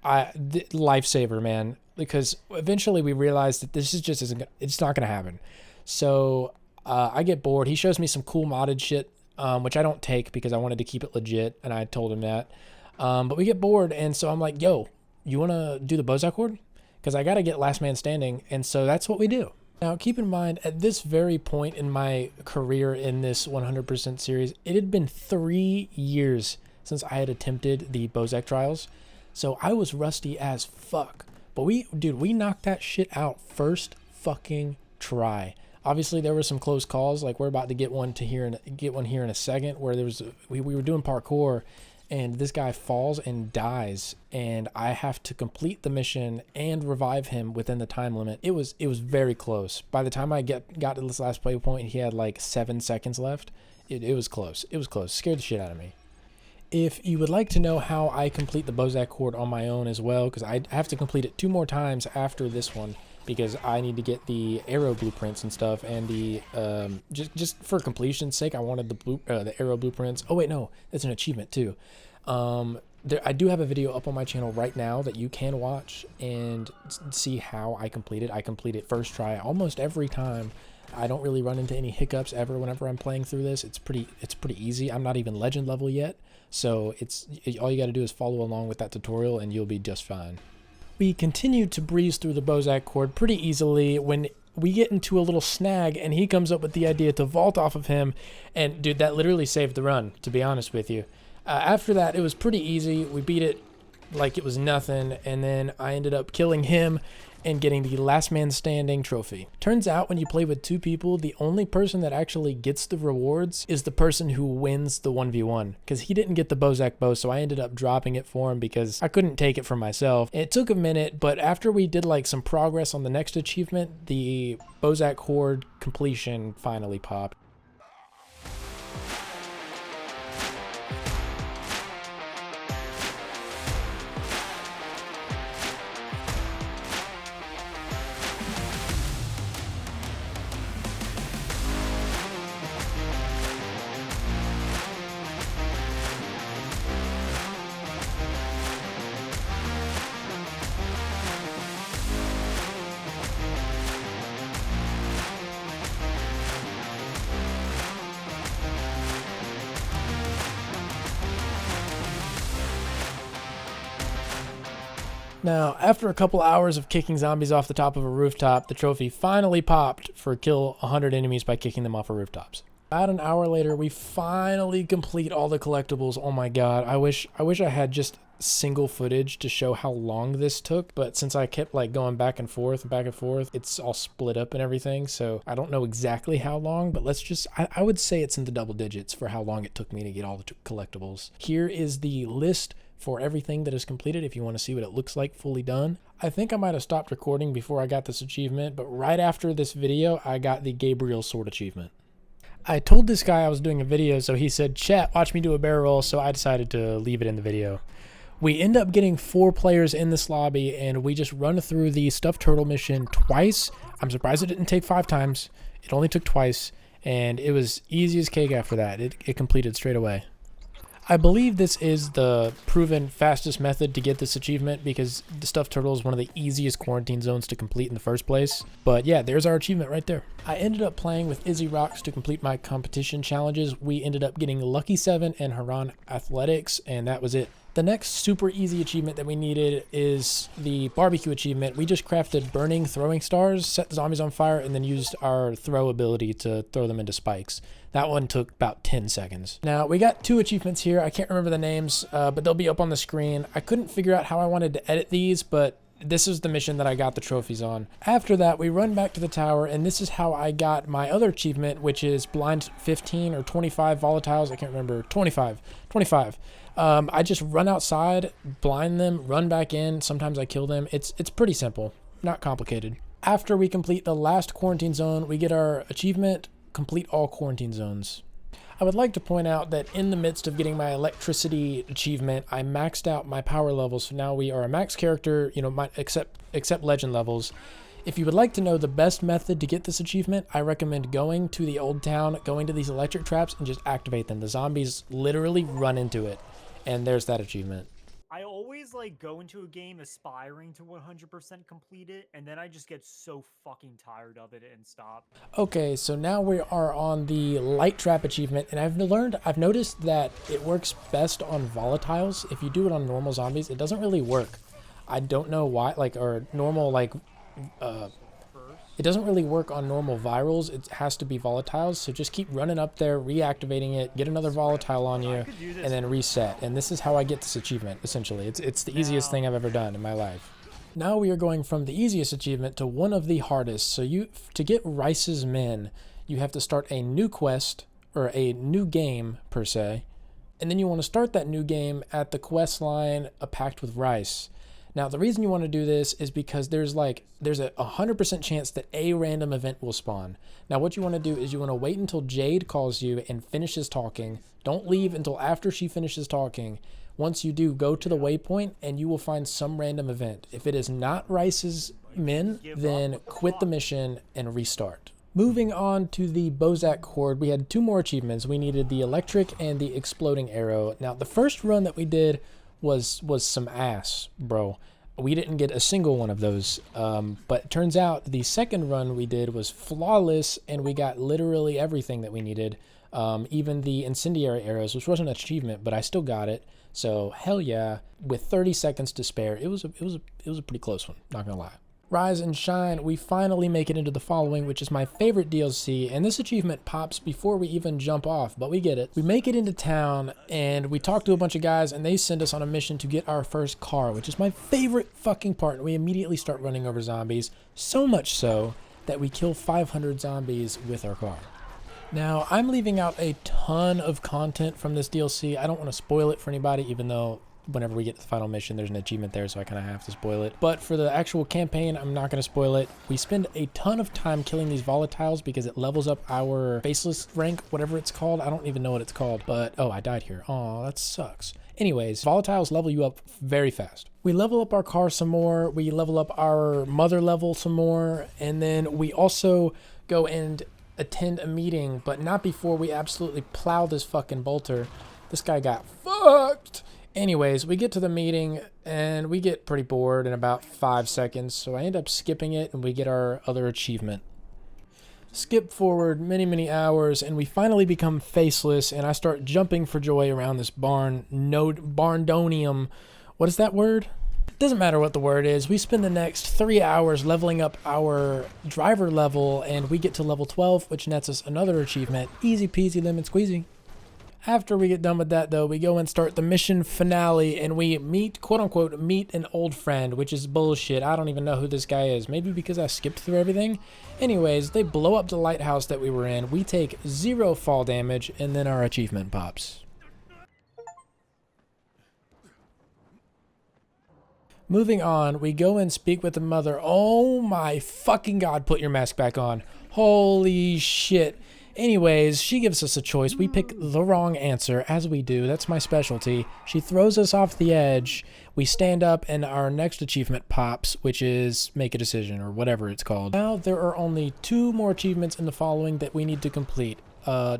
Lifesaver, man. Because eventually we realized that this is just it's not going to happen. So I get bored. He shows me some cool modded shit, which I don't take because I wanted to keep it legit, and I told him that. But we get bored, and so I'm like, yo, you want to do the Bozak Horde? Because I got to get last man standing, and so that's what we do. Now, keep in mind, at this very point in my career in this 100% series, it had been 3 years since I had attempted the Bozak trials, so I was rusty as fuck. But we knocked that shit out first fucking try. Obviously, there were some close calls, like we're about to get one here in a second, where we were doing parkour, and this guy falls and dies, and I have to complete the mission and revive him within the time limit. It was very close. By the time I got to this last play point, he had like 7 seconds left. It was close. It was close. Scared the shit out of me. If you would like to know how I complete the Bozak Horde on my own as well, because I have to complete it 2 more times after this one, because I need to get the arrow blueprints and stuff, and the just for completion's sake, I wanted the arrow blueprints. Oh wait, no, that's an achievement too. I do have a video up on my channel right now that you can watch and see how I complete it. I complete it first try almost every time. I don't really run into any hiccups ever whenever I'm playing through this. It's pretty easy. I'm not even legend level yet, so all you got to do is follow along with that tutorial and you'll be just fine. We continued to breeze through the Bozak Horde pretty easily when we get into a little snag and he comes up with the idea to vault off of him, and dude, that literally saved the run, to be honest with you. After that, it was pretty easy. We beat it like it was nothing, and then I ended up killing him and getting the last man standing trophy. Turns out when you play with 2 people, the only person that actually gets the rewards is the person who wins the 1v1, because he didn't get the Bozak bow, so I ended up dropping it for him because I couldn't take it for myself. It took a minute, but after we did like some progress on the next achievement, the Bozak Horde completion finally popped. Now, after a couple hours of kicking zombies off the top of a rooftop, the trophy finally popped for kill 100 enemies by kicking them off of rooftops. About an hour later, we finally complete all the collectibles. Oh my god, I wish I had just single footage to show how long this took, but since I kept like going back and forth, it's all split up and everything, so I don't know exactly how long, but I would say it's in the double digits for how long it took me to get all the collectibles. Here is the list for everything that is completed if you want to see what it looks like fully done. I think I might have stopped recording before I got this achievement, but right after this video, I got the Gabriel Sword achievement. I told this guy I was doing a video, so he said, "Chat, watch me do a barrel roll," so I decided to leave it in the video. We end up getting 4 players in this lobby, and we just run through the stuffed turtle mission twice. I'm surprised it didn't take 5 times. It only took twice, and it was easy as cake after that. It completed straight away. I believe this is the proven fastest method to get this achievement because the stuffed turtle is one of the easiest quarantine zones to complete in the first place. But yeah, there's our achievement right there. I ended up playing with Izzy Rocks to complete my competition challenges. We ended up getting Lucky 7 and Haran Athletics, and that was it. The next super easy achievement that we needed is the barbecue achievement. We just crafted burning throwing stars, set the zombies on fire, and then used our throw ability to throw them into spikes. That one took about 10 seconds. Now, we got 2 achievements here. I can't remember the names, but they'll be up on the screen. I couldn't figure out how I wanted to edit these, but this is the mission that I got the trophies on. After that, we run back to the tower, and this is how I got my other achievement, which is blind 15 or 25 volatiles. I can't remember. 25. I just run outside, blind them, run back in. Sometimes I kill them. It's pretty simple, not complicated. After we complete the last quarantine zone, we get our achievement complete all quarantine zones. I would like to point out that in the midst of getting my electricity achievement, I maxed out my power levels. So now we are a max character, you know, except legend levels. If you would like to know the best method to get this achievement, I recommend going to the old town, going to these electric traps, and just activate them. The zombies literally run into it, and there's that achievement.
I always like go into a game aspiring to 100% complete it, and then I just get so fucking tired of it and stop.
Okay, so now we are on the light trap achievement, and I've noticed that it works best on volatiles. If you do it on normal zombies, it doesn't really work. I don't know why, like, or normal, like, it doesn't really work on normal virals. It has to be volatiles, so just keep running up there, reactivating it, get another volatile on you, and then reset. And this is how I get this achievement, essentially. It's the easiest thing I've ever done in my life. Now we are going from the easiest achievement to one of the hardest. So to get Rais's men, you have to start a new quest, or a new game, per se. And then you want to start that new game at the quest line, A Pact with Rais. Now, the reason you want to do this is because there's a 100% chance that a random event will spawn. Now, what you want to do is you want to wait until Jade calls you and finishes talking. Don't leave until after she finishes talking. Once you do, go to the waypoint and you will find some random event. If it is not Rais's men, then quit the mission and restart. Moving on to the Bozak Horde, we had 2 more achievements. We needed the electric and the exploding arrow. Now, the first run that we did was some ass, bro. We didn't get a single one of those, but it turns out the second run we did was flawless, and we got literally everything that we needed, even the incendiary arrows, which wasn't an achievement, but I still got it. So hell yeah! With 30 seconds to spare, it was a pretty close one. Not gonna lie. Rise and Shine, we finally make it into the following, which is my favorite DLC, and this achievement pops before we even jump off, but we get it. We make it into town, and we talk to a bunch of guys, and they send us on a mission to get our first car, which is my favorite fucking part. We immediately start running over zombies, so much so that we kill 500 zombies with our car. Now, I'm leaving out a ton of content from this DLC. I don't want to spoil it for anybody, even though whenever we get to the final mission, there's an achievement there, so I kind of have to spoil it. But for the actual campaign, I'm not going to spoil it. We spend a ton of time killing these volatiles because it levels up our faceless rank, whatever it's called. I don't even know what it's called, but oh, I died here. Oh, that sucks. Anyways, volatiles level you up very fast. We level up our car some more. We level up our mother level some more. And then we also go and attend a meeting, but not before we absolutely plow this fucking bolter. This guy got fucked. Anyways, we get to the meeting and we get pretty bored in about 5 seconds, so I end up skipping it and we get our other achievement. Skip forward many hours and we finally become faceless, and I start jumping for joy around this barndonium. What is that word? It doesn't matter what the word is. We spend the next 3 hours leveling up our driver level, and we get to level 12, which nets us another achievement. Easy peasy lemon squeezy. After we get done with that, though, we go and start the mission finale, and we meet, quote-unquote, meet an old friend, which is bullshit. I don't even know who this guy is. Maybe because I skipped through everything. Anyways, they blow up the lighthouse that we were in. We take 0 fall damage, and then our achievement pops. Moving on, we go and speak with the mother. Oh my fucking god, put your mask back on. Holy shit. Anyways, she gives us a choice. We pick the wrong answer, as we do. That's my specialty. She throws us off the edge. We stand up, and our next achievement pops, which is make a decision, or whatever it's called. Now, there are only 2 more achievements in the following that we need to complete.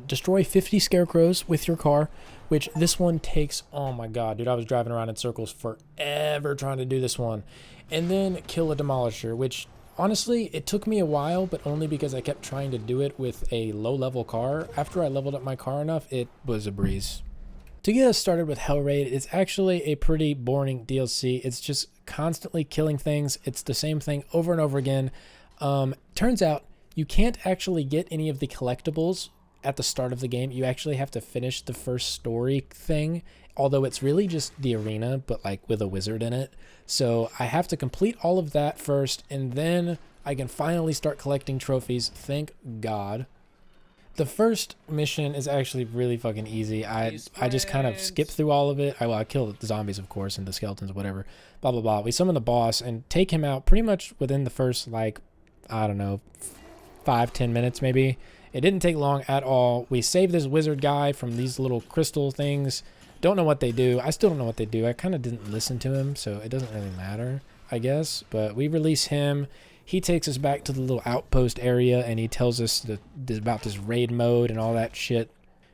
Destroy 50 scarecrows with your car, which this one takes, oh my god, dude, I was driving around in circles forever trying to do this one. And then kill a demolisher, which honestly, it took me a while, but only because I kept trying to do it with a low-level car. After I leveled up my car enough, it was a breeze. To get us started with Hellraid, it's actually a pretty boring DLC. It's just constantly killing things. It's the same thing over and over again. Turns out you can't actually get any of the collectibles at the start of the game. You actually have to finish the first story thing, although it's really just the arena, but like with a wizard in it. So I have to complete all of that first, and then I can finally start collecting trophies. Thank God. The first mission is actually really fucking easy. I just kind of skip through all of it. I kill the zombies, of course, and the skeletons, whatever. Blah, blah, blah. We summon the boss and take him out pretty much within the first, like, I don't know, 5-10 minutes maybe. It didn't take long at all. We saved this wizard guy from these little crystal things. Don't know what they do. I still don't know what they do. I kind of didn't listen to him, so it doesn't really matter, I guess. But we release him. He takes us back to the little outpost area, and he tells us about this raid mode and all that shit.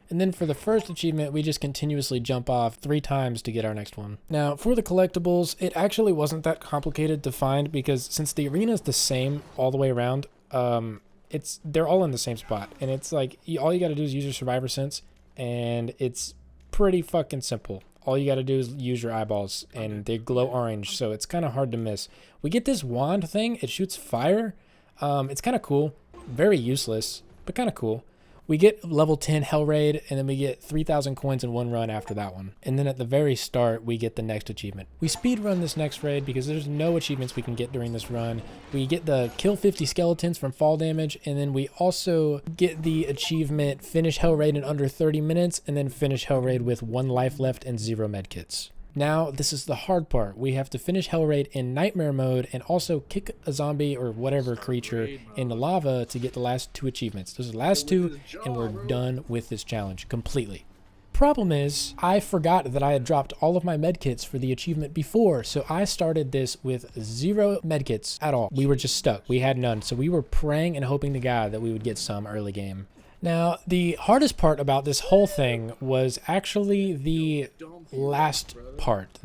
And then for the first achievement, we just continuously jump off 3 times to get our next one. Now, for the collectibles, it actually wasn't that complicated to find because since the arena is the same all the way around, they're all in the same spot. And it's like, all you got to do is use your survivor sense, and it's pretty fucking simple. All you got to do is use your eyeballs, and they glow orange, so it's kind of hard to miss. We get this wand thing. It shoots fire. It's kind of cool. Very useless, but kind of cool. We get level 10 Hellraid, and then we get 3,000 coins in one run after that one. And then at the very start, we get the next achievement. We speedrun this next raid because there's no achievements we can get during this run. We get the kill 50 skeletons from fall damage, and then we also get the achievement finish Hellraid in under 30 minutes, and then finish Hellraid with 1 life left and 0 medkits. Now, this is the hard part. We have to finish Hellraid in Nightmare mode and also kick a zombie or whatever creature into lava to get the last 2 achievements. Those are the last 2, and we're done with this challenge completely. Problem is, I forgot that I had dropped all of my medkits for the achievement before, so I started this with 0 medkits at all. We were just stuck. We had none, so we were praying and hoping to God that we would get some early game. Now, the hardest part about this whole thing was actually the last part.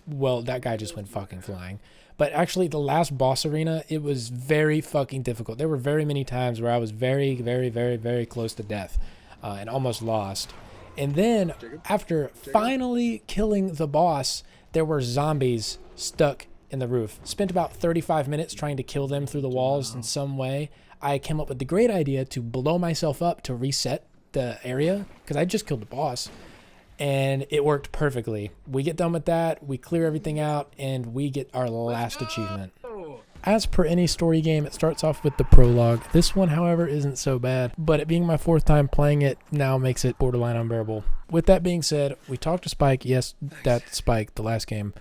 Well, that guy just went fucking flying. But actually, the last boss arena, it was very fucking difficult. There were very many times where I was very, very, very, very close to death and almost lost. And then, after finally killing the boss, there were zombies stuck in the roof. Spent about 35 minutes trying to kill them through the walls in some way. I came up with the great idea to blow myself up to reset the area because I just killed the boss, and it worked perfectly. We get done with that, we clear everything out, and we get our last achievement. As per any story game, it starts off with the prologue. This one, however, isn't so bad, but it being my 4th time playing it now makes it borderline unbearable. With that being said, we talk to Spike. Yes, that's Spike, the last game,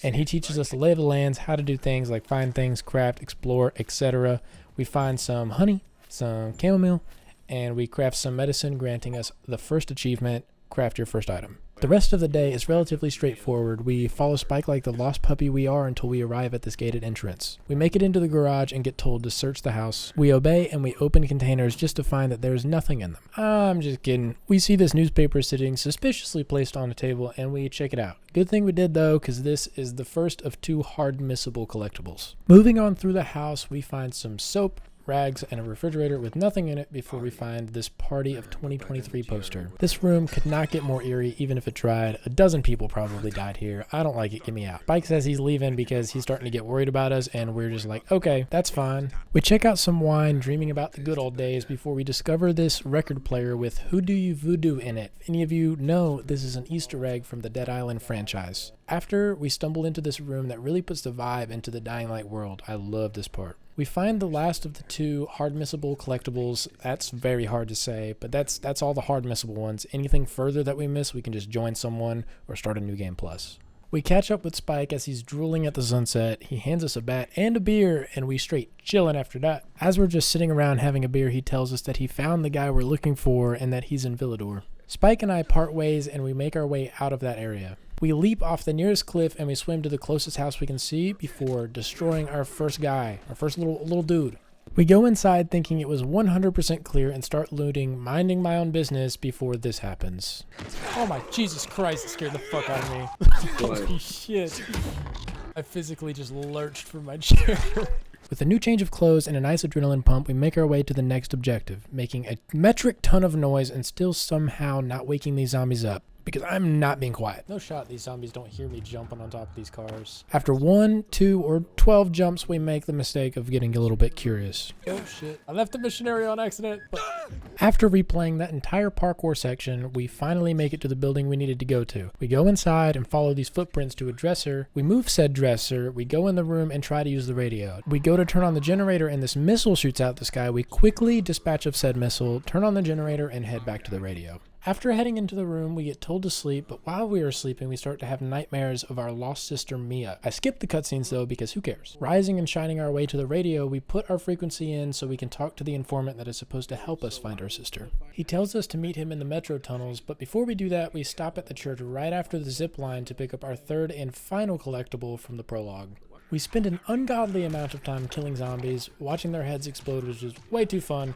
and he teaches us the lay of the lands, how to do things like find things, craft, explore, etc. We find some honey, some chamomile, and we craft some medicine, granting us the first achievement, craft your first item. The rest of the day is relatively straightforward. We follow Spike like the lost puppy we are until we arrive at this gated entrance. We make it into the garage and get told to search the house. We obey and we open containers just to find that there's nothing in them. I'm just kidding. We see this newspaper sitting suspiciously placed on a table and we check it out. Good thing we did though, because this is the first of 2 hard missable collectibles. Moving on through the house, we find some soap, rags, and a refrigerator with nothing in it before we find this Party of 2023 poster. This room could not get more eerie even if it tried. A dozen people probably died here. I don't like it. Get me out. Spike says he's leaving because he's starting to get worried about us, and we're just like, okay, that's fine. We check out some wine, dreaming about the good old days, before we discover this record player with Who Do You Voodoo in it. If any of you know, this is an Easter egg from the Dead Island franchise. After we stumble into this room that really puts the vibe into the Dying Light world. I love this part. We find the last of the 2 hard missable collectibles. That's very hard to say, but that's all the hard missable ones. Anything further that we miss, we can just join someone or start a new game plus. We catch up with Spike as he's drooling at the sunset. He hands us a bat and a beer, and we straight chillin' after that. As we're just sitting around having a beer, he tells us that he found the guy we're looking for and that he's in Villador. Spike and I part ways and we make our way out of that area. We leap off the nearest cliff and we swim to the closest house we can see before destroying our first guy, our first little dude. We go inside thinking it was 100% clear and start looting, minding my own business before this happens. Oh my Jesus Christ, it scared the fuck out of me. Holy shit. I physically just lurched from my chair. With a new change of clothes and a nice adrenaline pump, we make our way to the next objective, making a metric ton of noise and still somehow not waking these zombies up. Because I'm not being quiet. No shot these zombies don't hear me jumping on top of these cars. After 1, 2, or 12 jumps, we make the mistake of getting a little bit curious. Oh shit. I left the missionary on accident. But After replaying that entire parkour section, we finally make it to the building we needed to go to. We go inside and follow these footprints to a dresser. We move said dresser, we go in the room and try to use the radio. We go to turn on the generator and this missile shoots out the sky. We quickly dispatch of said missile, turn on the generator, and head back to the radio. After heading into the room, we get told to sleep, but while we are sleeping, we start to have nightmares of our lost sister Mia. I skipped the cutscenes though, because who cares? Rising and shining our way to the radio, we put our frequency in so we can talk to the informant that is supposed to help us find our sister. He tells us to meet him in the metro tunnels, but before we do that, we stop at the church right after the zip line to pick up our third and final collectible from the prologue. We spend an ungodly amount of time killing zombies, watching their heads explode, which is way too fun.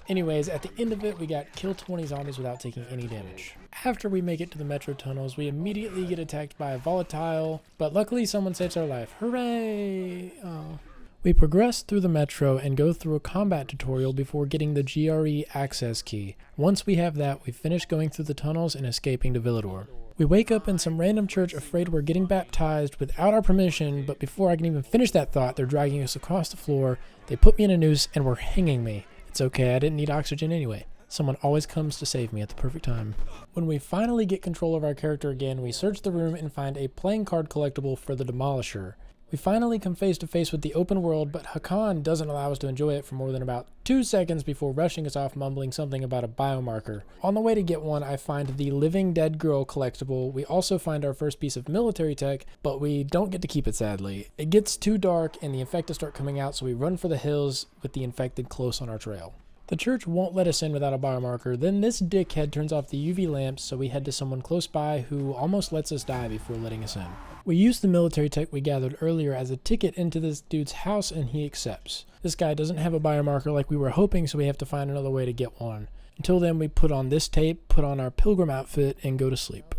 Anyways, at the end of it, we got kill 20 zombies without taking any damage. After we make it to the metro tunnels, we immediately get attacked by a volatile, but luckily someone saves our life. Hooray! Oh. We progress through the metro and go through a combat tutorial before getting the GRE access key. Once we have that, we finish going through the tunnels and escaping to Villador. We wake up in some random church afraid we're getting baptized without our permission, but before I can even finish that thought, they're dragging us across the floor, they put me in a noose, and were hanging me. It's okay, I didn't need oxygen anyway. Someone always comes to save me at the perfect time. When we finally get control of our character again, we search the room and find a playing card collectible for the Demolisher. We finally come face to face with the open world, but Hakan doesn't allow us to enjoy it for more than about 2 seconds before rushing us off mumbling something about a biomarker. On the way to get one, I find the Living Dead Girl collectible. We also find our first piece of military tech, but we don't get to keep it sadly. It gets too dark and the infected start coming out, so we run for the hills with the infected close on our trail. The church won't let us in without a biomarker. Then this dickhead turns off the UV lamps, so we head to someone close by who almost lets us die before letting us in. We use the military tech we gathered earlier as a ticket into this dude's house and he accepts. This guy doesn't have a biomarker like we were hoping, so we have to find another way to get one. Until then, we put on this tape, put on our pilgrim outfit, and go to sleep.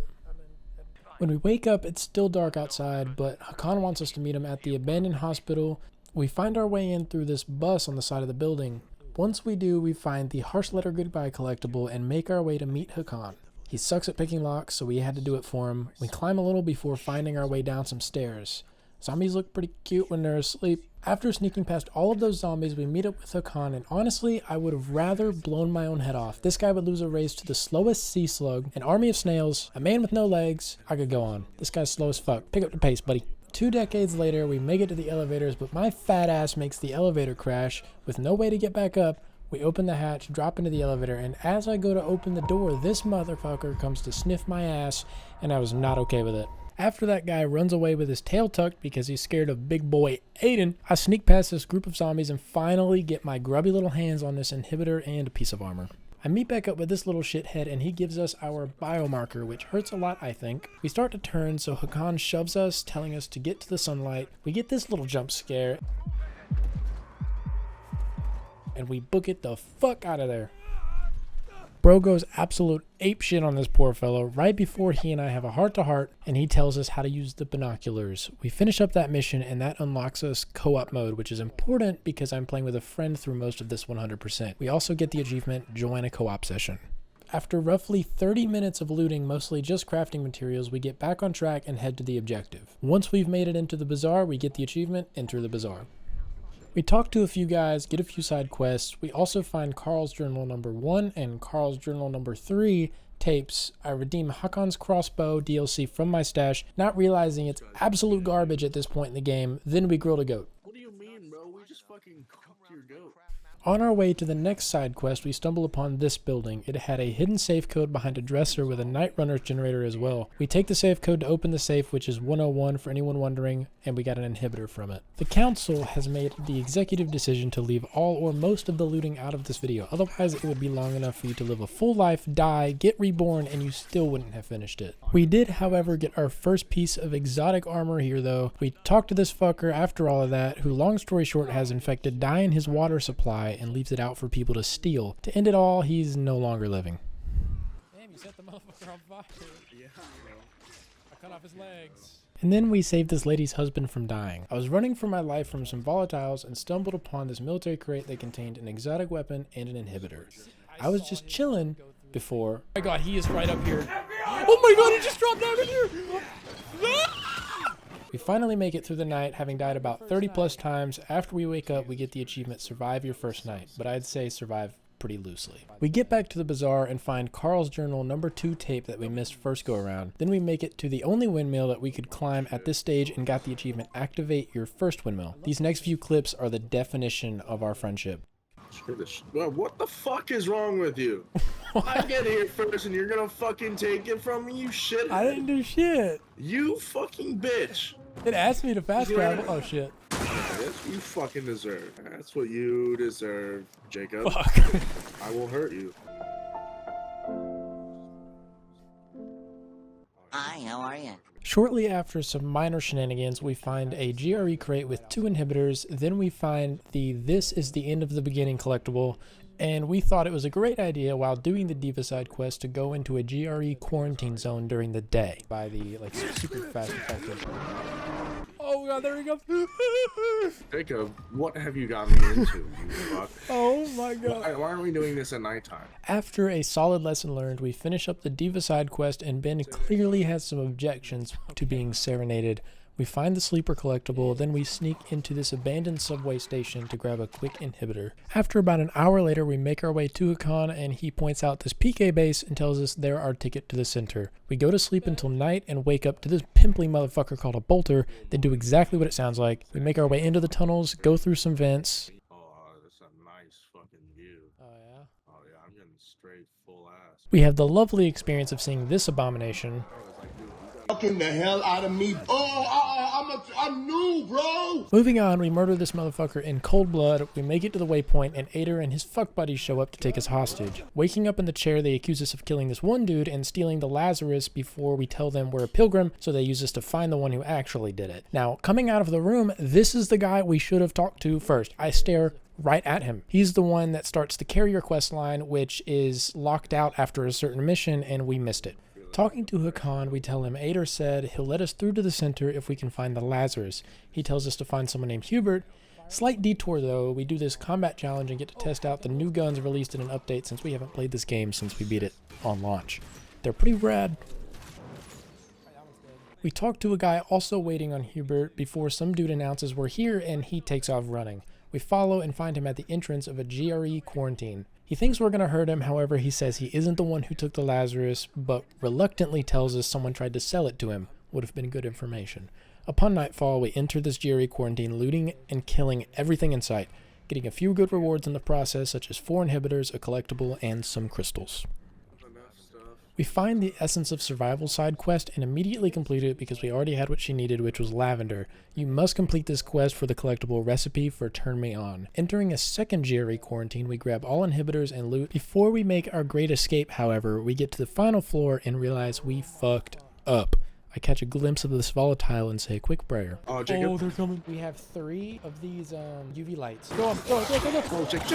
When we wake up, it's still dark outside, but Hakan wants us to meet him at the abandoned hospital. We find our way in through this bus on the side of the building. Once we do, we find the Harsh Letter Goodbye collectible and make our way to meet Hakan. He sucks at picking locks, so we had to do it for him. We climb a little before finding our way down some stairs. Zombies look pretty cute when they're asleep. After sneaking past all of those zombies, we meet up with Hakan, and honestly, I would have rather blown my own head off. This guy would lose a race to the slowest sea slug, an army of snails, a man with no legs. I could go on. This guy's slow as fuck. Pick up the pace, buddy. 2 decades later, we make it to the elevators, but my fat ass makes the elevator crash. With no way to get back up, we open the hatch, drop into the elevator, and as I go to open the door, this motherfucker comes to sniff my ass, and I was not okay with it. After that guy runs away with his tail tucked because he's scared of big boy Aiden, I sneak past this group of zombies and finally get my grubby little hands on this inhibitor and a piece of armor. I meet back up with this little shithead and he gives us our biomarker, which hurts a lot, I think. We start to turn, so Hakan shoves us, telling us to get to the sunlight. We get this little jump scare, and we book it the fuck out of there. Bro goes absolute apeshit on this poor fellow right before he and I have a heart-to-heart, and he tells us how to use the binoculars. We finish up that mission, and that unlocks us co-op mode, which is important because I'm playing with a friend through most of this 100%. We also get the achievement, join a co-op session. After roughly 30 minutes of looting, mostly just crafting materials, we get back on track and head to the objective. Once we've made it into the Bazaar, we get the achievement, enter the Bazaar. We talk to a few guys, get a few side quests. We also find Carl's Journal number 1 and Carl's Journal number 3 tapes. I redeem Hakan's Crossbow DLC from my stash, not realizing it's absolute garbage at this point in the game. Then we grilled a goat.
What do you mean, bro? We just fucking cooked your goat.
On our way to the next side quest, we stumble upon this building. It had a hidden safe code behind a dresser with a night runner's generator as well. We take the safe code to open the safe, which is 101 for anyone wondering, and we got an inhibitor from it. The council has made the executive decision to leave all or most of the looting out of this video. Otherwise, it would be long enough for you to live a full life, die, get reborn, and you still wouldn't have finished it. We did, however, get our first piece of exotic armor here though. We talked to this fucker after all of that, who long story short has infected dye in his water supply and leaves it out for people to steal. To end it all, he's no longer living. Damn, you set the motherfucker on fire.
Yeah, bro.
I cut off his legs. And then we saved this lady's husband from dying. I was running for my life from some volatiles and stumbled upon this military crate that contained an exotic weapon and an inhibitor. I was just chilling before... Oh my god, he is right up here. Oh my god, he just dropped down in here! We finally make it through the night, having died about 30 plus times. After we wake up, we get the achievement, survive your first night. But I'd say survive pretty loosely. We get back to the bazaar and find Carl's journal number 2 tape that we missed first go around. Then we make it to the only windmill that we could climb at this stage and got the achievement Activate Your First Windmill. These next few clips are the definition of our friendship.
Well, what the fuck is wrong with you? I get here first and you're gonna fucking take it from me, you shit.
I didn't do shit.
You fucking bitch.
It asked me to fast travel. Oh shit.
That's what you fucking deserve. That's what you deserve, Jacob.
Fuck.
I will hurt you.
Hi, how are you?
Shortly after some minor shenanigans, we find a GRE crate with 2 inhibitors, then we find the This Is the End of the Beginning collectible, and we thought it was a great idea while doing the Diva side quest to go into a GRE quarantine zone during the day by the like super fast effective. Oh god, there we go.
Jacob, what have you gotten me into, you fuck?
Oh my god.
Why aren't we doing this at nighttime?
After a solid lesson learned, we finish up the Diva side quest, and Ben clearly has some objections to being serenaded. We find the sleeper collectible, then we sneak into this abandoned subway station to grab a quick inhibitor. After about an hour later, we make our way to Hakan, and he points out this PK base and tells us they're our ticket to the center. We go to sleep until night and wake up to this pimply motherfucker called a bolter that do exactly what it sounds like. We make our way into the tunnels, go through some vents.
Oh, that's a nice fucking view.
Oh yeah?
Oh yeah, I'm getting straight full ass.
We have the lovely experience of seeing this abomination.
Fucking the hell out of me. I'm new, bro.
Moving on, we murder this motherfucker in cold blood. We make it to the waypoint, and Ader and his fuck buddies show up to take us hostage. Waking up in the chair, they accuse us of killing this one dude and stealing the Lazarus before we tell them we're a pilgrim, so they use us to find the one who actually did it. Now, coming out of the room, this is the guy we should have talked to first. I stare right at him. He's the one that starts the carrier quest line, which is locked out after a certain mission, and we missed it. Talking to Hakan, we tell him Ader said he'll let us through to the center if we can find the Lazarus. He tells us to find someone named Hubert. Slight detour though, we do this combat challenge and get to test out the new guns released in an update since we haven't played this game since we beat it on launch. They're pretty rad. We talk to a guy also waiting on Hubert before some dude announces we're here and he takes off running. We follow and find him at the entrance of a GRE quarantine. He thinks we're going to hurt him, however he says he isn't the one who took the Lazarus, but reluctantly tells us someone tried to sell it to him. Would have been good information. Upon nightfall, we enter this GRE quarantine, looting and killing everything in sight, getting a few good rewards in the process, such as 4 inhibitors, a collectible, and some crystals. We find the Essence of Survival side quest and immediately complete it because we already had what she needed, which was lavender. You must complete this quest for the collectible Recipe for Turn Me On. Entering a second GRE quarantine, we grab all inhibitors and loot. Before we make our great escape, however, we get to the final floor and realize we fucked up. I catch a glimpse of this volatile and say a quick prayer.
Oh, Jacob.
Oh, they're coming. We have 3 of these UV lights. Go on, go on, go on, go on.
Oh, Jacob.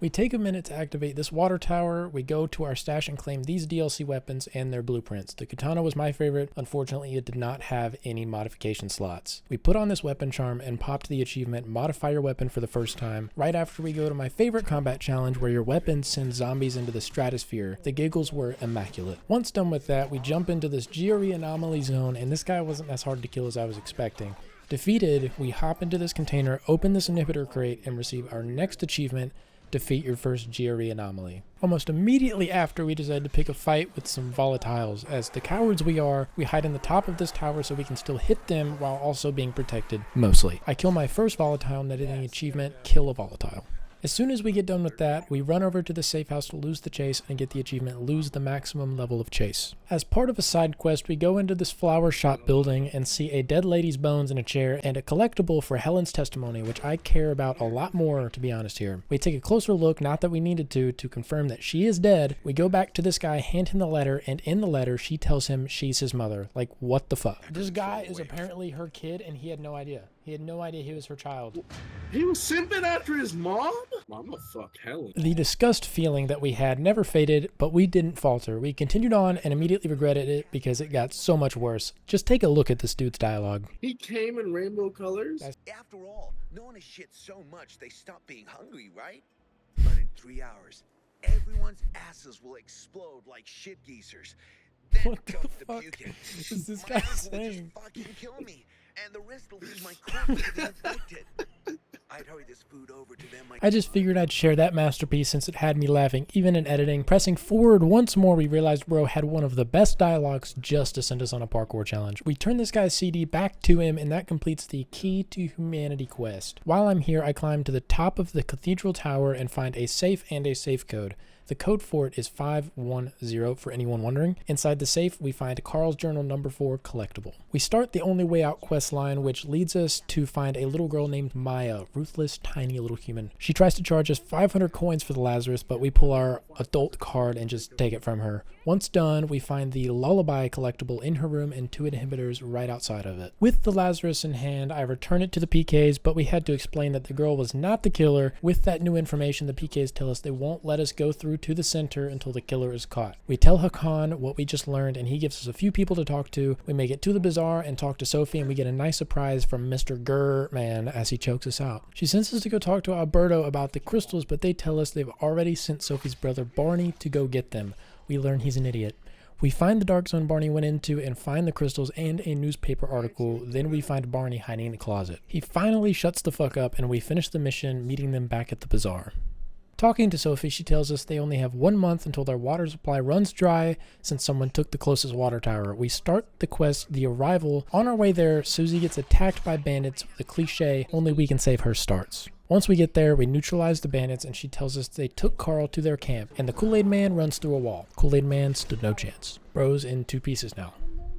We take a minute to activate this water tower. We go to our stash and claim these DLC weapons and their blueprints. The katana was my favorite. Unfortunately, it did not have any modification slots. We put on this weapon charm and popped the achievement Modify Your Weapon for the first time. Right after we go to my favorite combat challenge where your weapon sends zombies into the stratosphere. The giggles were immaculate. Once done with that, we jump into this GRE anomaly zone, and this guy wasn't as hard to kill as I was expecting. Defeated, we hop into this container, open this inhibitor crate, and receive our next achievement, Defeat Your First GRE Anomaly. Almost immediately after, we decide to pick a fight with some volatiles. As the cowards we are, we hide in the top of this tower so we can still hit them while also being protected, mostly. I kill my first volatile, netting the achievement, Kill a Volatile. As soon as we get done with that, we run over to the safe house to lose the chase and get the achievement Lose the Maximum Level of Chase. As part of a side quest, we go into this flower shop building and see a dead lady's bones in a chair and a collectible for Helen's testimony, which I care about a lot more, to be honest here. We take a closer look, not that we needed to confirm that she is dead. We go back to this guy, hand him the letter, and in the letter, she tells him she's his mother. Like, what the fuck? This guy is apparently her kid, and he had no idea. He had no idea he was her child.
He was simping after his mom? Mama fuck Helen.
The disgust feeling that we had never faded, but we didn't falter. We continued on and immediately regretted it because it got so much worse. Just take a look at this dude's dialogue.
He came in rainbow colors?
After all, no one has shit so much they stop being hungry, right? But in 3 hours, everyone's asses will explode like shit geezers. Then
What the
comes
fuck
puking.
is this
My
guy
ass will
saying?
just fucking kill me, and the rest will leave my corpse to be infected. I I'd hurry this food over to them like
I just figured I'd share that masterpiece since it had me laughing, even in editing. Pressing forward once more, we realized bro had one of the best dialogues just to send us on a parkour challenge. We turn this guy's CD back to him, and that completes the Key to Humanity quest. While I'm here, I climb to the top of the Cathedral Tower and find a safe and a safe code. The code for it is 510 for anyone wondering. Inside the safe, we find Carl's journal number 4 collectible. We start the Only Way Out quest line, which leads us to find a little girl named Maya, ruthless, tiny little human. She tries to charge us 500 coins for the Lazarus, but we pull our adult card and just take it from her. Once done, we find the Lullaby collectible in her room and 2 inhibitors right outside of it. With the Lazarus in hand, I return it to the PKs, but we had to explain that the girl was not the killer. With that new information, the PKs tell us they won't let us go through to the center until the killer is caught. We tell Hakan what we just learned, and he gives us a few people to talk to. We make it to the Bazaar and talk to Sophie, and we get a nice surprise from Mr. Grr Man as he chokes us out. She sends us to go talk to Alberto about the crystals, but they tell us they've already sent Sophie's brother Barney to go get them. We learn he's an idiot. We find the dark zone Barney went into and find the crystals and a newspaper article. Then we find Barney hiding in the closet. He finally shuts the fuck up, and we finish the mission, meeting them back at the Bazaar. Talking to Sophie, she tells us they only have 1 month until their water supply runs dry since someone took the closest water tower. We start the quest, The Arrival. On our way there, Susie gets attacked by bandits with the cliche, "Only we can save her" starts. Once we get there, we neutralize the bandits, and she tells us they took Carl to their camp, and the Kool-Aid Man runs through a wall. Kool-Aid Man stood no chance. Bro's in 2 pieces now.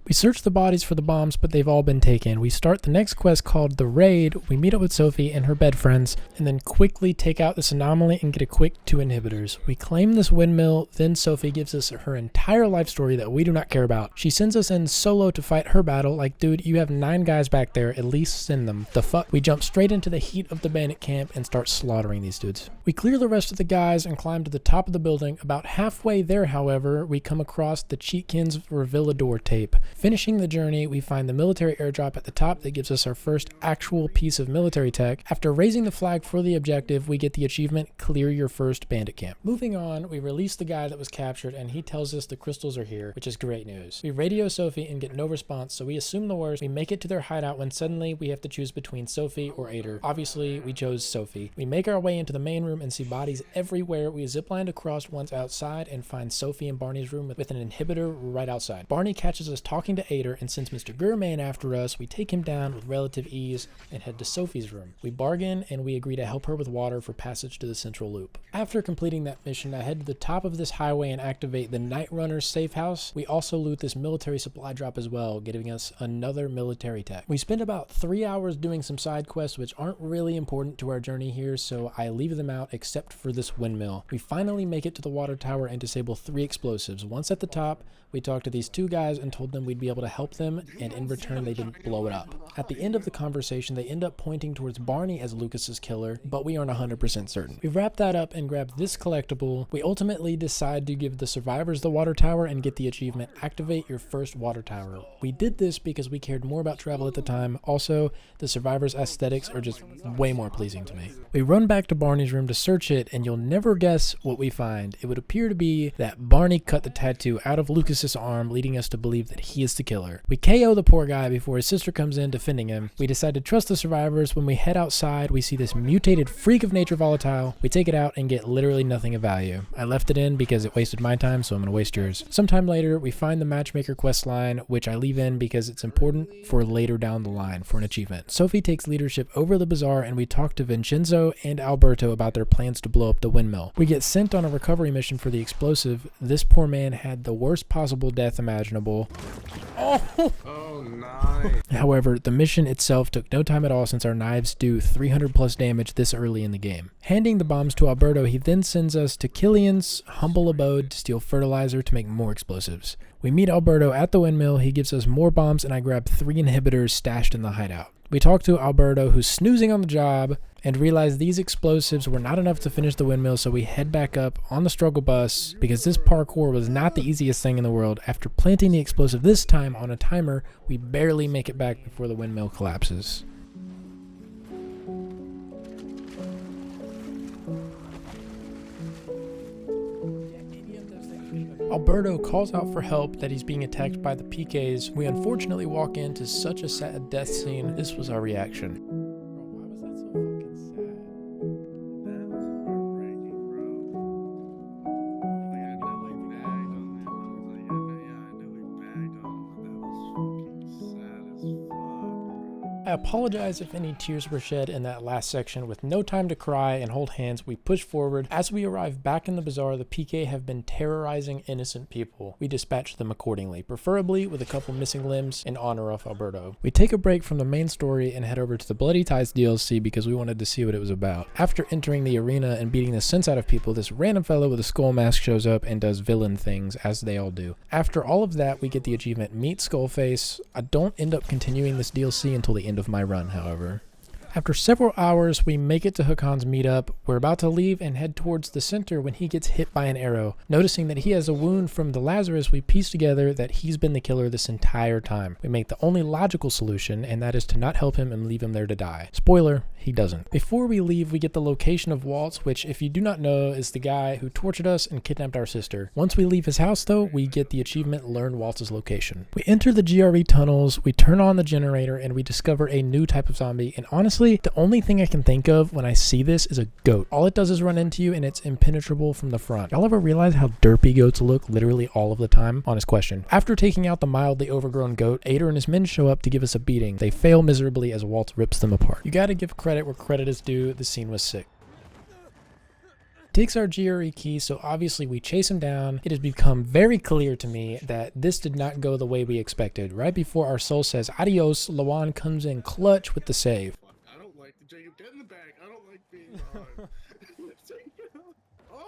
We search the bodies for the bombs, but they've all been taken. We start the next quest called The Raid. We meet up with Sophie and her bed friends, and then quickly take out this anomaly and get a quick 2 inhibitors. We claim this windmill, then Sophie gives us her entire life story that we do not care about. She sends us in solo to fight her battle, like, dude, you have 9 guys back there, at least send them. The fuck? We jump straight into the heat of the bandit camp and start slaughtering these dudes. We clear the rest of the guys and climb to the top of the building. About halfway there, however, we come across the Cheatkins Revelador tape. Finishing the journey, we find the military airdrop at the top that gives us our first actual piece of military tech. After raising the flag for the objective, we get the achievement, Clear Your First Bandit Camp. Moving on, we release the guy that was captured, and he tells us the crystals are here, which is great news. We radio Sophie and get no response, so we assume the worst. We make it to their hideout when suddenly we have to choose between Sophie or Ader. Obviously, we chose Sophie. We make our way into the main room and see bodies everywhere. We zipline across once outside and find Sophie in Barney's room with an inhibitor right outside. Barney catches us talking to Ader and sends Mr. Gurman after us. We take him down with relative ease and head to Sophie's room. We bargain and we agree to help her with water for passage to the central loop. After completing that mission, I head to the top of this highway and activate the Night Runner's safe house. We also loot this military supply drop as well, giving us another military tech. We spend about 3 hours doing some side quests which aren't really important to our journey here, so I leave them out except for this windmill. We finally make it to the water tower and disable 3 explosives. Once at the top, we talked to these 2 guys and told them we'd be able to help them, and in return they didn't blow it up. At the end of the conversation, they end up pointing towards Barney as Lucas's killer, but we aren't 100% certain. We wrap that up and grab this collectible. We ultimately decide to give the survivors the water tower and get the achievement, Activate Your First Water Tower. We did this because we cared more about travel at the time. Also, the survivors' aesthetics are just way more pleasing to me. We run back to Barney's room to search it, and you'll never guess what we find. It would appear to be that Barney cut the tattoo out of Lucas's arm, leading us to believe that he is the killer. We KO the poor guy before his sister comes in defending him. We decide to trust the survivors. When we head outside, we see this mutated freak of nature volatile. We take it out and get literally nothing of value. I left it in because it wasted my time, so I'm gonna waste yours. Sometime later, we find the matchmaker quest line, which I leave in because it's important for later down the line for an achievement. Sophie takes leadership over the Bazaar, and we talk to Vincenzo and Alberto about their plans to blow up the windmill. We get sent on a recovery mission for the explosive. This poor man had the worst possible death imaginable.
Oh, nice.
However, the mission itself took no time at all since our knives do 300 plus damage this early in the game. Handing the bombs to Alberto, he then sends us to Killian's humble abode to steal fertilizer to make more explosives. We meet Alberto at the windmill. He gives us more bombs, and I grab 3 inhibitors stashed in the hideout. We talk to Alberto, who's snoozing on the job, and realize these explosives were not enough to finish the windmill, so we head back up on the struggle bus because this parkour was not the easiest thing in the world. After planting the explosive this time on a timer, we barely make it back before the windmill collapses. Alberto calls out for help that he's being attacked by the PKs. We unfortunately walk into such a sad death scene. This was our reaction. Bro, why was that so fucking sad? I apologize if any tears were shed in that last section. With no time to cry and hold hands, we push forward. As we arrive back in the bazaar, the PK have been terrorizing innocent people. We dispatch them accordingly, preferably with a couple missing limbs in honor of Alberto. We take a break from the main story and head over to the Bloody Ties DLC because we wanted to see what it was about. After entering the arena and beating the sense out of people, this random fellow with a skull mask shows up and does villain things, as they all do. After all of that, we get the achievement Meet Skullface. I don't end up continuing this DLC until the end of my run, however. After several hours, we make it to Hakan's meetup. We're about to leave and head towards the center when he gets hit by an arrow. Noticing that he has a wound from the Lazarus, we piece together that he's been the killer this entire time. We make the only logical solution, and that is to not help him and leave him there to die. Spoiler, he doesn't. Before we leave, we get the location of Waltz, which, if you do not know, is the guy who tortured us and kidnapped our sister. Once we leave his house, though, we get the achievement Learn Waltz's location. We enter the GRE tunnels, we turn on the generator, and we discover a new type of zombie, and honestly, the only thing I can think of when I see this is a goat. All it does is run into you and it's impenetrable from the front. Y'all ever realize how derpy goats look literally all of the time? Honest question. After taking out the mildly overgrown goat, Ader and his men show up to give us a beating. They fail miserably as Waltz rips them apart. You gotta give credit where credit is due. The scene was sick. Takes our GRE key, so obviously we chase him down. It has become very clear to me that this did not go the way we expected. Right before our soul says adios, Lawan comes in clutch with the save.
I don't like the Jacob. Get in the back. I don't like being on. Oh,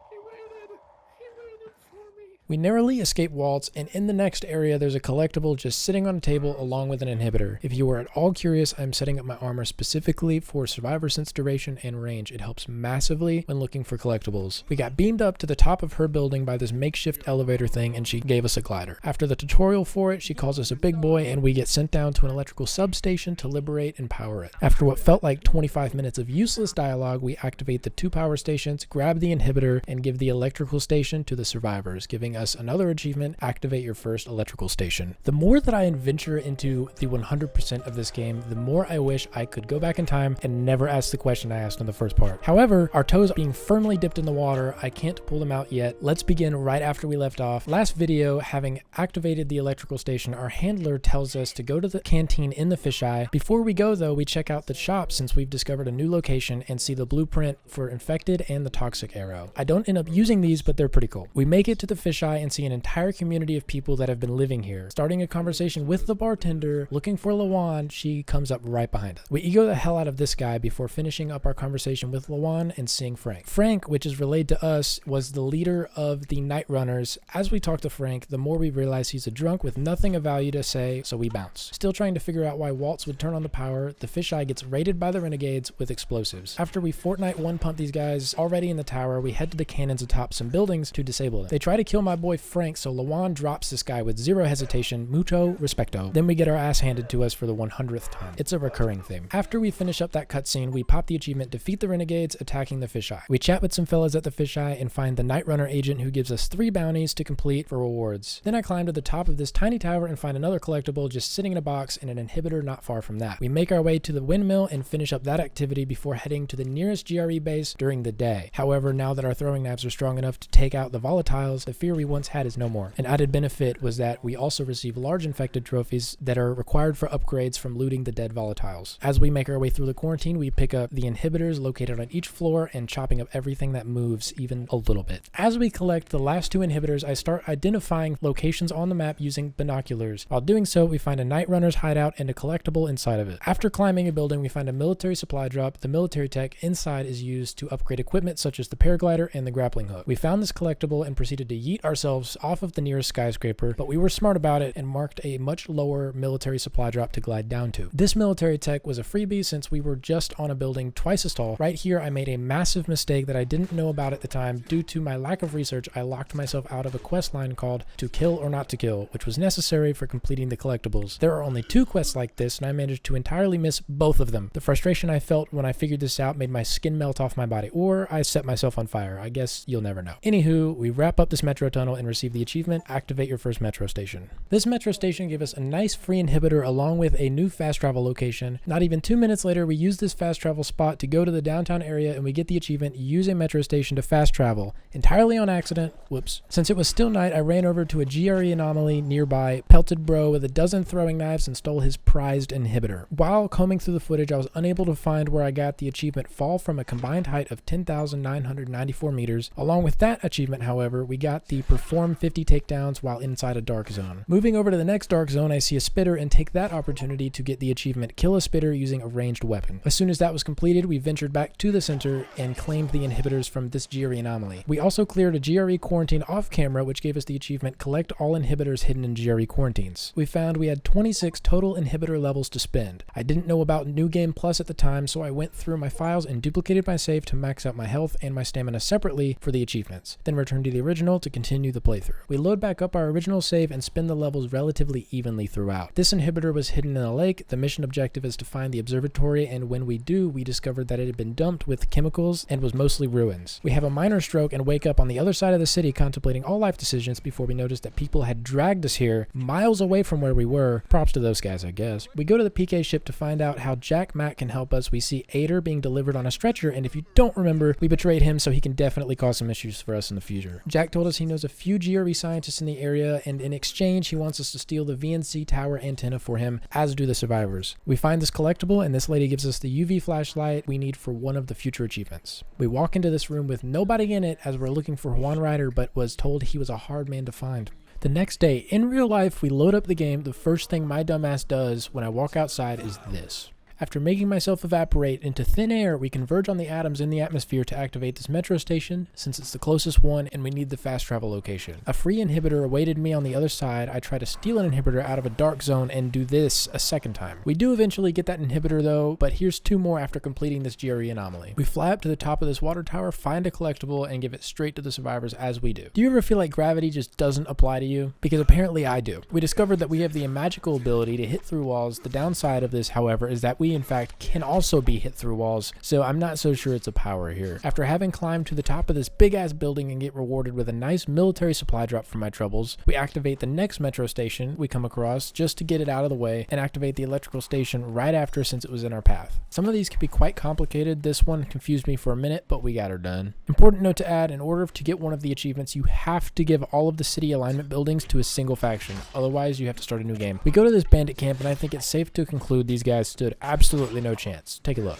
he waited. He waited for me.
We narrowly escape Waltz, and in the next area there's a collectible just sitting on a table along with an inhibitor. If you are at all curious, I'm setting up my armor specifically for survivor sense duration and range. It helps massively when looking for collectibles. We got beamed up to the top of her building by this makeshift elevator thing, and she gave us a glider. After the tutorial for it, she calls us a big boy, and we get sent down to an electrical substation to liberate and power it. After what felt like 25 minutes of useless dialogue, we activate the 2 power stations, grab the inhibitor, and give the electrical station to the survivors, giving us another achievement, activate your first electrical station. The more that I venture into the 100% of this game, the more I wish I could go back in time and never ask the question I asked in the first part. However, our toes being firmly dipped in the water, I can't pull them out yet. Let's begin right after we left off. Last video, having activated the electrical station, our handler tells us to go to the canteen in the fisheye. Before we go though, we check out the shop since we've discovered a new location and see the blueprint for infected and the toxic arrow. I don't end up using these, but they're pretty cool. We make it to the fisheye and see an entire community of people that have been living here. Starting a conversation with the bartender, looking for Lawan, she comes up right behind us. We ego the hell out of this guy before finishing up our conversation with Lawan and seeing Frank. Frank, which is relayed to us, was the leader of the Night Runners. As we talk to Frank, the more we realize he's a drunk with nothing of value to say, so we bounce. Still trying to figure out why Waltz would turn on the power, the fisheye gets raided by the renegades with explosives. After we Fortnite one pump these guys already in the tower, we head to the cannons atop some buildings to disable them. They try to kill my boy Frank, so Lawan drops this guy with zero hesitation, mucho respecto. Then we get our ass handed to us for the 100th time. It's a recurring theme. After we finish up that cutscene, we pop the achievement Defeat the Renegades attacking the fisheye. We chat with some fellas at the fisheye and find the Night Runner agent who gives us 3 bounties to complete for rewards. Then I climb to the top of this tiny tower and find another collectible just sitting in a box and an inhibitor not far from that. We make our way to the Windmill and finish up that activity before heading to the nearest GRE base during the day. However, now that our throwing knives are strong enough to take out the volatiles, the fear we once had is no more. An added benefit was that we also receive large infected trophies that are required for upgrades from looting the dead volatiles. As we make our way through the quarantine, we pick up the inhibitors located on each floor and chopping up everything that moves even a little bit. As we collect the last 2 inhibitors, I start identifying locations on the map using binoculars. While doing so, we find a Night Runner's hideout and a collectible inside of it. After climbing a building, we find a military supply drop. The military tech inside is used to upgrade equipment such as the paraglider and the grappling hook. We found this collectible and proceeded to yeet ourselves off of the nearest skyscraper, but we were smart about it and marked a much lower military supply drop to glide down to. This military tech was a freebie since we were just on a building twice as tall. Right here, I made a massive mistake that I didn't know about at the time. Due to my lack of research, I locked myself out of a quest line called To Kill or Not to Kill, which was necessary for completing the collectibles. There are only 2 quests like this, and I managed to entirely miss both of them. The frustration I felt when I figured this out made my skin melt off my body, or I set myself on fire. I guess you'll never know. Anywho, we wrap up this metro tunnel tunnel and receive the achievement, activate your first metro station. This metro station gave us a nice free inhibitor along with a new fast travel location. Not even 2 minutes later, we use this fast travel spot to go to the downtown area and we get the achievement, use a metro station to fast travel, entirely on accident. Whoops. Since it was still night, I ran over to a GRE anomaly nearby, pelted bro with a dozen throwing knives and stole his prized inhibitor. While combing through the footage, I was unable to find where I got the achievement fall from a combined height of 10,994 meters. Along with that achievement, however, we got the perform 50 takedowns while inside a dark zone. Moving over to the next dark zone, I see a spitter and take that opportunity to get the achievement, kill a spitter using a ranged weapon. As soon as that was completed, we ventured back to the center and claimed the inhibitors from this GRE anomaly. We also cleared a GRE quarantine off camera, which gave us the achievement, collect all inhibitors hidden in GRE quarantines. We found we had 26 total inhibitor levels to spend. I didn't know about New Game Plus at the time, so I went through my files and duplicated my save to max out my health and my stamina separately for the achievements, then returned to the original to continue the playthrough. We load back up our original save and spin the levels relatively evenly throughout. This inhibitor was hidden in a lake. The mission objective is to find the observatory, and when we do, we discovered that it had been dumped with chemicals and was mostly ruins. We have a minor stroke and wake up on the other side of the city contemplating all life decisions before we notice that people had dragged us here miles away from where we were. Props to those guys, I guess. We go to the PK ship to find out how Jack Mack can help us. We see Ader being delivered on a stretcher, and if you don't remember, we betrayed him, so he can definitely cause some issues for us in the future. Jack told us he knows a few GRE scientists in the area, and in exchange, he wants us to steal the VNC Tower antenna for him, as do the survivors. We find this collectible, and this lady gives us the UV flashlight we need for one of the future achievements. We walk into this room with nobody in it as we're looking for Juan Ryder, but was told he was a hard man to find. The next day, in real life, we load up the game. The first thing my dumbass does when I walk outside is this. After making myself evaporate into thin air, we converge on the atoms in the atmosphere to activate this metro station, since it's the closest one and we need the fast travel location. A free inhibitor awaited me on the other side. I try to steal an inhibitor out of a dark zone and do this a second time. We do eventually get that inhibitor though, but here's two more after completing this GRE anomaly. We fly up to the top of this water tower, find a collectible, and give it straight to the survivors as we do. Do you ever feel like gravity just doesn't apply to you? Because apparently I do. We discovered that we have the magical ability to hit through walls. The downside of this, however, is that we in fact can also be hit through walls, so I'm not so sure it's a power here. After having climbed to the top of this big ass building and get rewarded with a nice military supply drop for my troubles, we activate the next metro station we come across just to get it out of the way and activate the electrical station right after since it was in our path. Some of these can be quite complicated. This one confused me for a minute, but we got her done. Important note to add, in order to get one of the achievements, you have to give all of the city alignment buildings to a single faction. Otherwise, you have to start a new game. We go to this bandit camp, and I think it's safe to conclude these guys stood absolutely no chance. Take a look.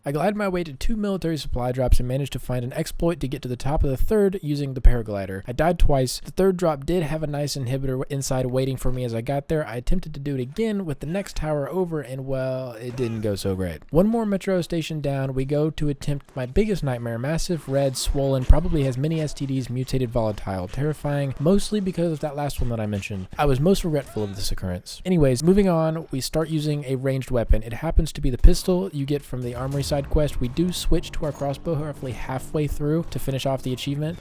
I glide my way to 2 military supply drops and managed to find an exploit to get to the top of the third using the paraglider. I died twice. The third drop did have a nice inhibitor inside waiting for me as I got there. I attempted to do it again with the next tower over, and well, it didn't go so great. One more metro station down, we go to attempt my biggest nightmare. Massive, red, swollen, probably has many STDs, mutated volatile. Terrifying, mostly because of that last one that I mentioned. I was most regretful of this occurrence. Anyways, moving on, we start using a ranged weapon. It happens to be the pistol you get from the armory side quest. We do switch to our crossbow roughly halfway through to finish off the achievement.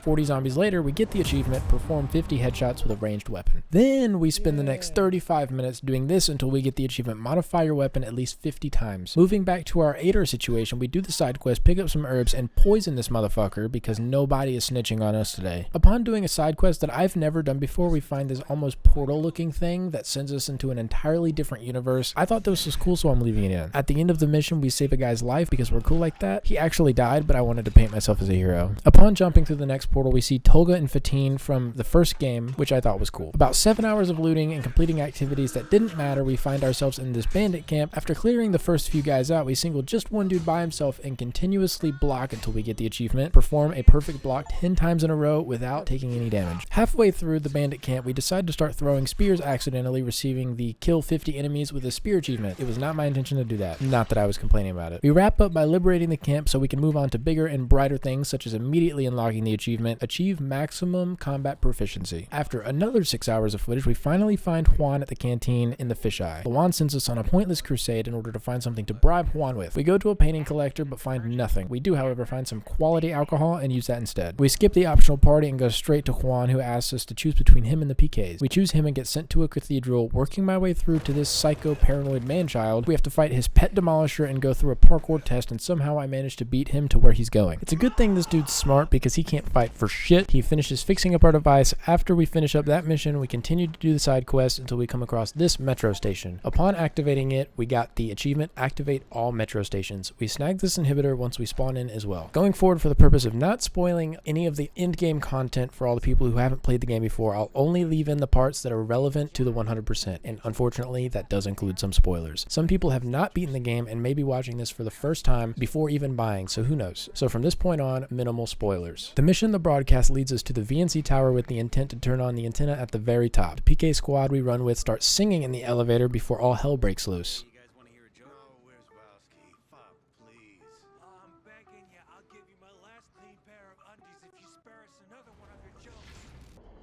40 zombies later, we get the achievement, perform 50 headshots with a ranged weapon. Then we spend the next 35 minutes doing this until we get the achievement, modify your weapon at least 50 times. Moving back to our Ader situation, we do the side quest, pick up some herbs, and poison this motherfucker because nobody is snitching on us today. Upon doing a side quest that I've never done before, we find this almost portal looking thing that sends us into an entirely different universe. I thought this was cool, so I'm leaving it in. At the end of the mission, we save a guy's life because we're cool like that. He actually died, but I wanted to paint myself as a hero. Upon jumping through the next portal, we see Tolga and Fatine from the first game, which I thought was cool. About 7 hours of looting and completing activities that didn't matter, we find ourselves in this bandit camp. After clearing the first few guys out, we single just one dude by himself and continuously block until we get the achievement. Perform a perfect block 10 times in a row without taking any damage. Halfway through the bandit camp, we decide to start throwing spears accidentally, receiving the kill 50 enemies with a spear achievement. It was not my intention to do that. Not that I was complaining about it. We wrap up by liberating the camp so we can move on to bigger and brighter things, such as immediately unlocking the achievement achievement, achieve maximum combat proficiency. After another 6 hours of footage, we finally find Juan at the canteen in the fisheye. Juan sends us on a pointless crusade in order to find something to bribe Juan with. We go to a painting collector but find nothing. We do, however, find some quality alcohol and use that instead. We skip the optional party and go straight to Juan, who asks us to choose between him and the PKs. We choose him and get sent to a cathedral. Working my way through to this psycho paranoid man-child, we have to fight his pet demolisher and go through a parkour test, and somehow I manage to beat him to where he's going. It's a good thing this dude's smart because he can't fight for shit. He finishes fixing up our device. After we finish up that mission, we continue to do the side quest until we come across this metro station. Upon activating it, we got the achievement, activate all metro stations. We snag this inhibitor once we spawn in as well. Going forward, for the purpose of not spoiling any of the end game content for all the people who haven't played the game before, I'll only leave in the parts that are relevant to the 100%, and unfortunately that does include some spoilers. Some people have not beaten the game and may be watching this for the first time before even buying, so who knows. So from this point on, minimal spoilers. The mission the broadcast leads us to the VNC Tower with the intent to turn on the antenna at the very top. The PK squad we run with starts singing in the elevator before all hell breaks loose.
You guys want to hear a joke? No, where's Wowski? Fuck, please. I'm begging you. I'll give you my last clean pair of undies if you spare us another one of your jokes.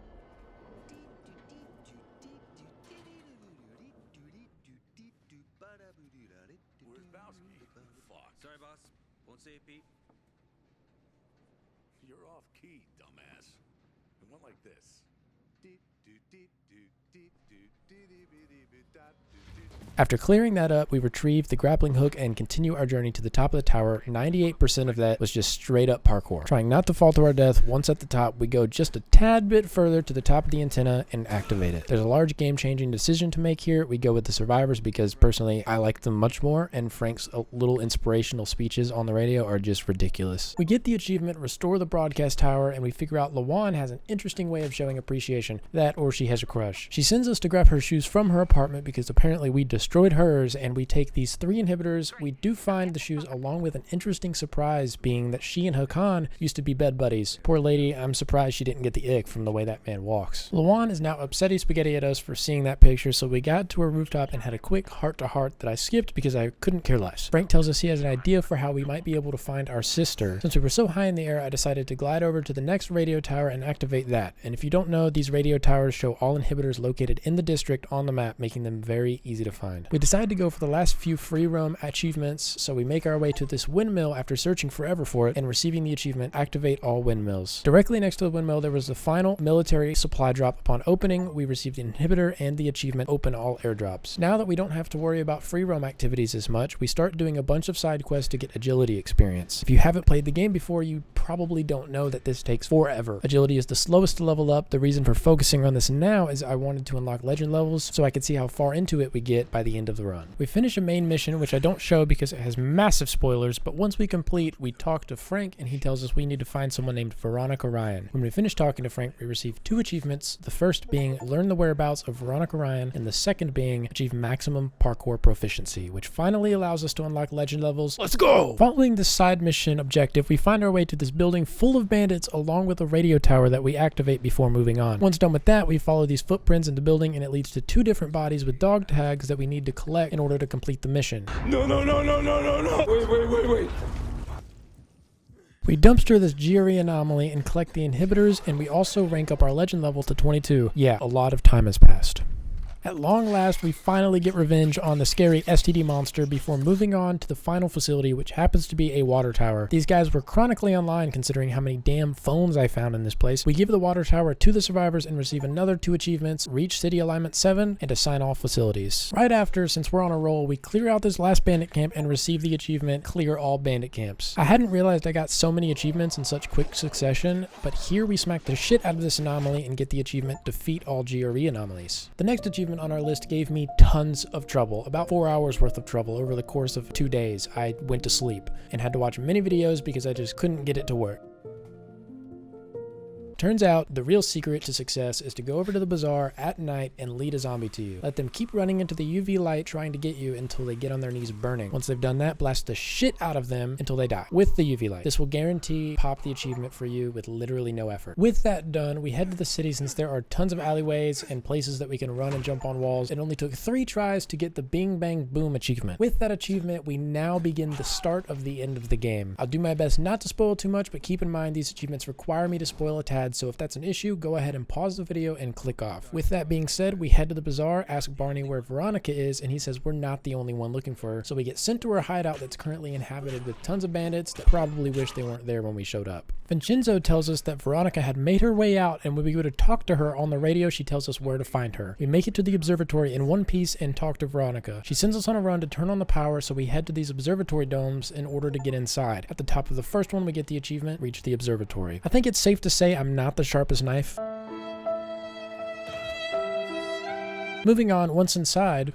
Where's Wowski? Fuck. Sorry, boss. Won't say a peep. You're off key, dumbass. It went like this.
After clearing that up, we retrieve the grappling hook and continue our journey to the top of the tower. 98% of that was just straight up parkour. Trying not to fall to our death, once at the top, we go just a tad bit further to the top of the antenna and activate it. There's a large game-changing decision to make here. We go with the survivors because personally I like them much more, and Frank's little inspirational speeches on the radio are just ridiculous. We get the achievement, restore the broadcast tower, and we figure out Lawan has an interesting way of showing appreciation. That or she has a crush. She sends us to grab her shoes from her apartment because apparently we destroyed hers, and we take these 3 inhibitors. We do find the shoes along with an interesting surprise being that she and Hakan used to be bed buddies. Poor lady, I'm surprised she didn't get the ick from the way that man walks. Lawan is now upsetty spaghetti at us for seeing that picture, so we got to her rooftop and had a quick heart-to-heart that I skipped because I couldn't care less. Frank tells us he has an idea for how we might be able to find our sister. Since we were so high in the air, I decided to glide over to the next radio tower and activate that. And if you don't know, these radio towers show all inhibitors located in the district on the map, making them very easy to find. We decided to go for the last few free roam achievements, so we make our way to this windmill after searching forever for it and receiving the achievement, activate all windmills. Directly next to the windmill, there was the final military supply drop. Upon opening, we received the inhibitor and the achievement, open all airdrops. Now that we don't have to worry about free roam activities as much, we start doing a bunch of side quests to get agility experience. If you haven't played the game before, you probably don't know that this takes forever. Agility is the slowest to level up. The reason for focusing on this now is I wanted to unlock legend levels so I could see how far into it we get by the end of the run. We finish a main mission, which I don't show because it has massive spoilers, but once we complete, we talk to Frank and he tells us we need to find someone named Veronica Ryan. When we finish talking to Frank, we receive 2 achievements, the first being learn the whereabouts of Veronica Ryan, and the second being achieve maximum parkour proficiency, which finally allows us to unlock legend levels. Let's go! Following this side mission objective, we find our way to this building full of bandits along with a radio tower that we activate before moving on. Once done with that, we follow these footprints in the building and it leads to 2 different bodies with dog tags that we need to collect in order to complete the mission.
No. Wait.
We dumpster this Zere anomaly and collect the inhibitors, and we also rank up our legend level to 22. Yeah, a lot of time has passed. At long last, we finally get revenge on the scary STD monster before moving on to the final facility, which happens to be a water tower. These guys were chronically online considering how many damn phones I found in this place. We give the water tower to the survivors and receive another 2 achievements, reach city alignment 7, and assign all facilities. Right after, since we're on a roll, we clear out this last bandit camp and receive the achievement, clear all bandit camps. I hadn't realized I got so many achievements in such quick succession, but here we smack the shit out of this anomaly and get the achievement, defeat all GRE anomalies. The next achievement on our list gave me tons of trouble, about 4 hours worth of trouble over the course of 2 days. I went to sleep and had to watch many videos because I just couldn't get it to work. Turns out the real secret to success is to go over to the bazaar at night and lead a zombie to you. Let them keep running into the UV light trying to get you until they get on their knees burning. Once they've done that, blast the shit out of them until they die with the UV light. This will guarantee pop the achievement for you with literally no effort. With that done, we head to the city since there are tons of alleyways and places that we can run and jump on walls. It only took 3 tries to get the Bing Bang Boom achievement. With that achievement, we now begin the start of the end of the game. I'll do my best not to spoil too much, but keep in mind these achievements require me to spoil a tad, so if that's an issue, go ahead and pause the video and click off. With that being said, we head to the bazaar, ask Barney where Veronica is, and he says we're not the only one looking for her, so we get sent to her hideout that's currently inhabited with tons of bandits that probably wish they weren't there when we showed up. Vincenzo tells us that Veronica had made her way out, and when we go to talk to her on the radio, she tells us where to find her. We make it to the observatory in one piece and talk to Veronica. She sends us on a run to turn on the power, so we head to these observatory domes in order to get inside. At the top of the first one, we get the achievement, reach the observatory. I think it's safe to say I'm not the sharpest knife. Moving on, once inside,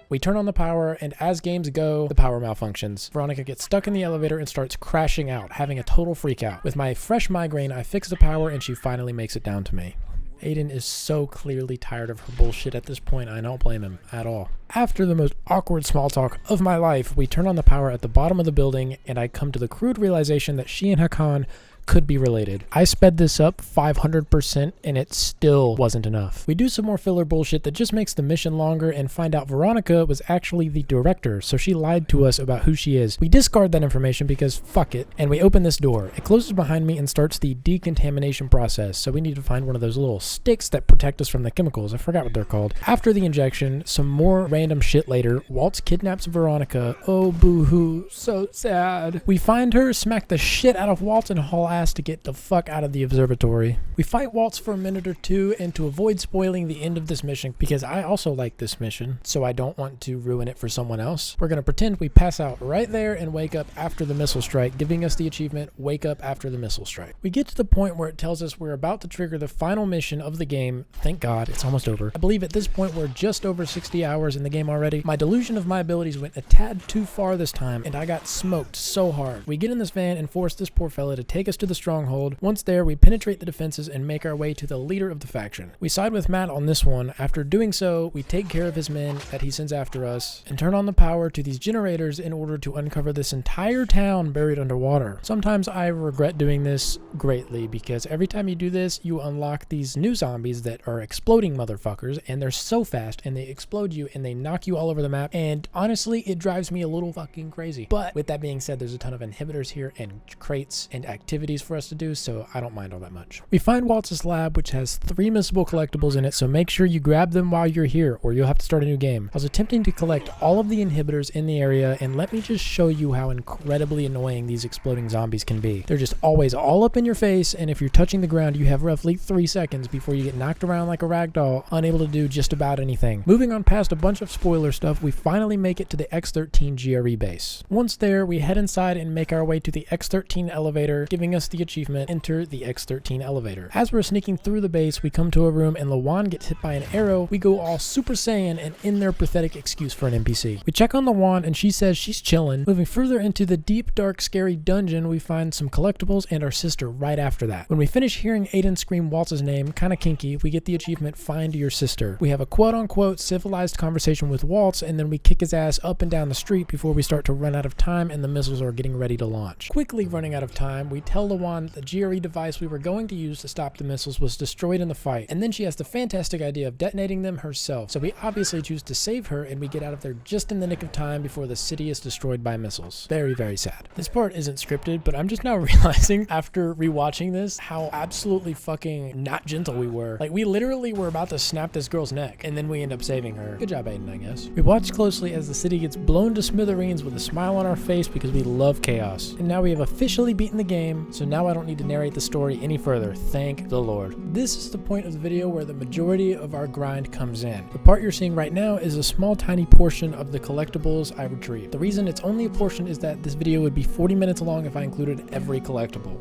we turn on the power, and as games go, the power malfunctions. Veronica gets stuck in the elevator and starts crashing out, having a total freak out. With my fresh migraine, I fix the power and she finally makes it down to me. Aiden is so clearly tired of her bullshit at this point, I don't blame him at all. After the most awkward small talk of my life, we turn on the power at the bottom of the building, and I come to the crude realization that she and Hakan could be related. I sped this up 500% and it still wasn't enough. We do some more filler bullshit that just makes the mission longer and find out Veronica was actually the director, so she lied to us about who she is. We discard that information because fuck it, and we open this door. It closes behind me and starts the decontamination process, so we need to find one of those little sticks that protect us from the chemicals. I forgot what they're called. After the injection, some more random shit later, Waltz kidnaps Veronica. Oh boo-hoo, so sad. We find her, smack the shit out of Waltz, and haul ass to get the fuck out of the observatory. We fight Waltz for a minute or two, and to avoid spoiling the end of this mission, because I also like this mission, so I don't want to ruin it for someone else, we're gonna pretend we pass out right there and wake up after the missile strike, giving us the achievement, wake up after the missile strike. We get to the point where it tells us we're about to trigger the final mission of the game. Thank God, it's almost over. I believe at this point we're just over 60 hours in the game already. My delusion of my abilities went a tad too far this time, and I got smoked so hard. We get in this van and force this poor fella to take us to the stronghold. Once there, we penetrate the defenses and make our way to the leader of the faction. We side with Matt on this one. After doing so, we take care of his men that he sends after us and turn on the power to these generators in order to uncover this entire town buried underwater. Sometimes I regret doing this greatly because every time you do this, you unlock these new zombies that are exploding motherfuckers, and they're so fast and they explode you and they knock you all over the map, and honestly, it drives me a little fucking crazy. But with that being said, there's a ton of inhibitors here and crates and activities for us to do, so I don't mind all that much. We find Waltz's lab, which has 3 missable collectibles in it, so make sure you grab them while you're here or you'll have to start a new game. I was attempting to collect all of the inhibitors in the area, and let me just show you how incredibly annoying these exploding zombies can be. They're just always all up in your face, and if you're touching the ground, you have roughly 3 seconds before you get knocked around like a rag doll, unable to do just about anything. Moving on past a bunch of spoiler stuff, we finally make it to the X13 GRE base. Once there, we head inside and make our way to the X13 elevator, giving us the achievement, enter the X13 elevator. As we're sneaking through the base, we come to a room and Juan gets hit by an arrow. We go all Super Saiyan and in their pathetic excuse for an NPC. We check on the Juan and she says she's chilling. Moving further into the deep, dark, scary dungeon, we find some collectibles and our sister right after that. When we finish hearing Aiden scream Waltz's name, kinda kinky, we get the achievement, find your sister. We have a quote-unquote civilized conversation with Waltz, and then we kick his ass up and down the street before we start to run out of time and the missiles are getting ready to launch. Quickly running out of time, we tell Juan that the GRE device we were going to use to stop the missiles was destroyed in the fight, and then she has the fantastic idea of detonating them herself, so we obviously choose to save her and we get out of there just in the nick of time before the city is destroyed by missiles. Very, very sad. This part isn't scripted, but I'm just now realizing after rewatching this how absolutely fucking not gentle we were. Like, we literally were about to snap this girl's neck, and then we end up saving her. Good job, Aiden, I guess. We watch closely as the city gets blown to smithereens with a smile on our face because we love chaos. And now we have officially beaten the game, so now I don't need to narrate the story any further. Thank the Lord. This is the point of the video where the majority of our grind comes in. The part you're seeing right now is a small tiny portion of the collectibles I retrieved. The reason it's only a portion is that this video would be 40 minutes long if I included every collectible.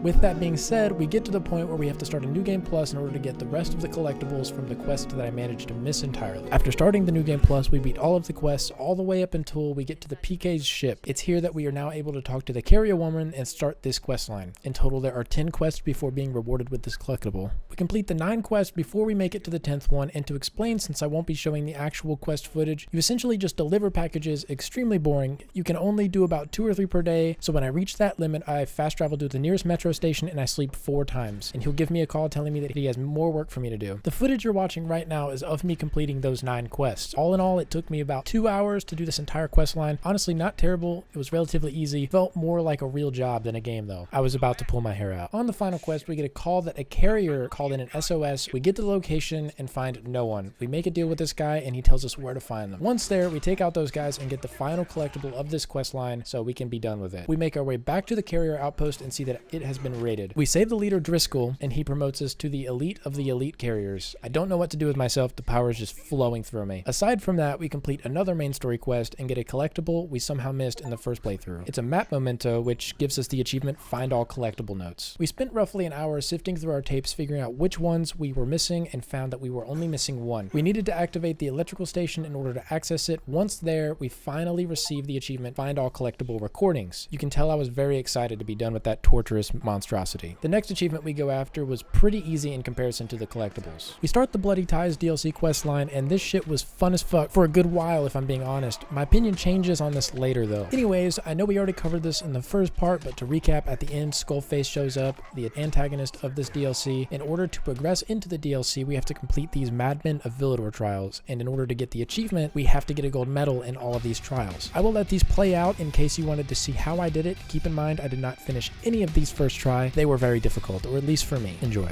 With that being said, we get to the point where we have to start a new game plus in order to get the rest of the collectibles from the quest that I managed to miss entirely. After starting the new game plus, we beat all of the quests all the way up until we get to the PK's ship. It's here that we are now able to talk to the carrier woman and start this quest line. In total, there are 10 quests before being rewarded with this collectible. We complete the 9 quests before we make it to the 10th one, and to explain, since I won't be showing the actual quest footage, you essentially just deliver packages. Extremely boring. You can only do about 2 or 3 per day, so when I reach that limit, I fast travel to the nearest metro station and I sleep 4 times, and he'll give me a call telling me that he has more work for me to do. The footage you're watching right now is of me completing those 9 quests. All in all, it took me about 2 hours to do this entire quest line. Honestly, not terrible. It was relatively easy. Felt more like a real job than a game though. I was about to pull my hair out. On the final quest, we get a call that a carrier called in an SOS. We get to the location and find no one. We make a deal with this guy and he tells us where to find them. Once there, we take out those guys and get the final collectible of this quest line so we can be done with it. We make our way back to the carrier outpost and see that it has been raided. We save the leader Driscoll and he promotes us to the elite of the elite carriers. I don't know what to do with myself. The power is just flowing through me. Aside from that, we complete another main story quest and get a collectible we somehow missed in the first playthrough. It's a map memento which gives us the achievement Find All Collectible Notes. We spent roughly an hour sifting through our tapes figuring out which ones we were missing and found that we were only missing one. We needed to activate the electrical station in order to access it. Once there, we finally received the achievement Find All Collectible Recordings. You can tell I was very excited to be done with that torturous monstrosity. The next achievement we go after was pretty easy in comparison to the collectibles. We start the Bloody Ties DLC quest line, and this shit was fun as fuck for a good while if I'm being honest. My opinion changes on this later though. Anyways, I know we already covered this in the first part, but to recap, at the end, Skullface shows up, the antagonist of this DLC. In order to progress into the DLC, we have to complete these Madmen of Villador trials, and in order to get the achievement, we have to get a gold medal in all of these trials. I will let these play out in case you wanted to see how I did it. Keep in mind, I did not finish any of these first try. They were very difficult, or at least for me. Enjoy.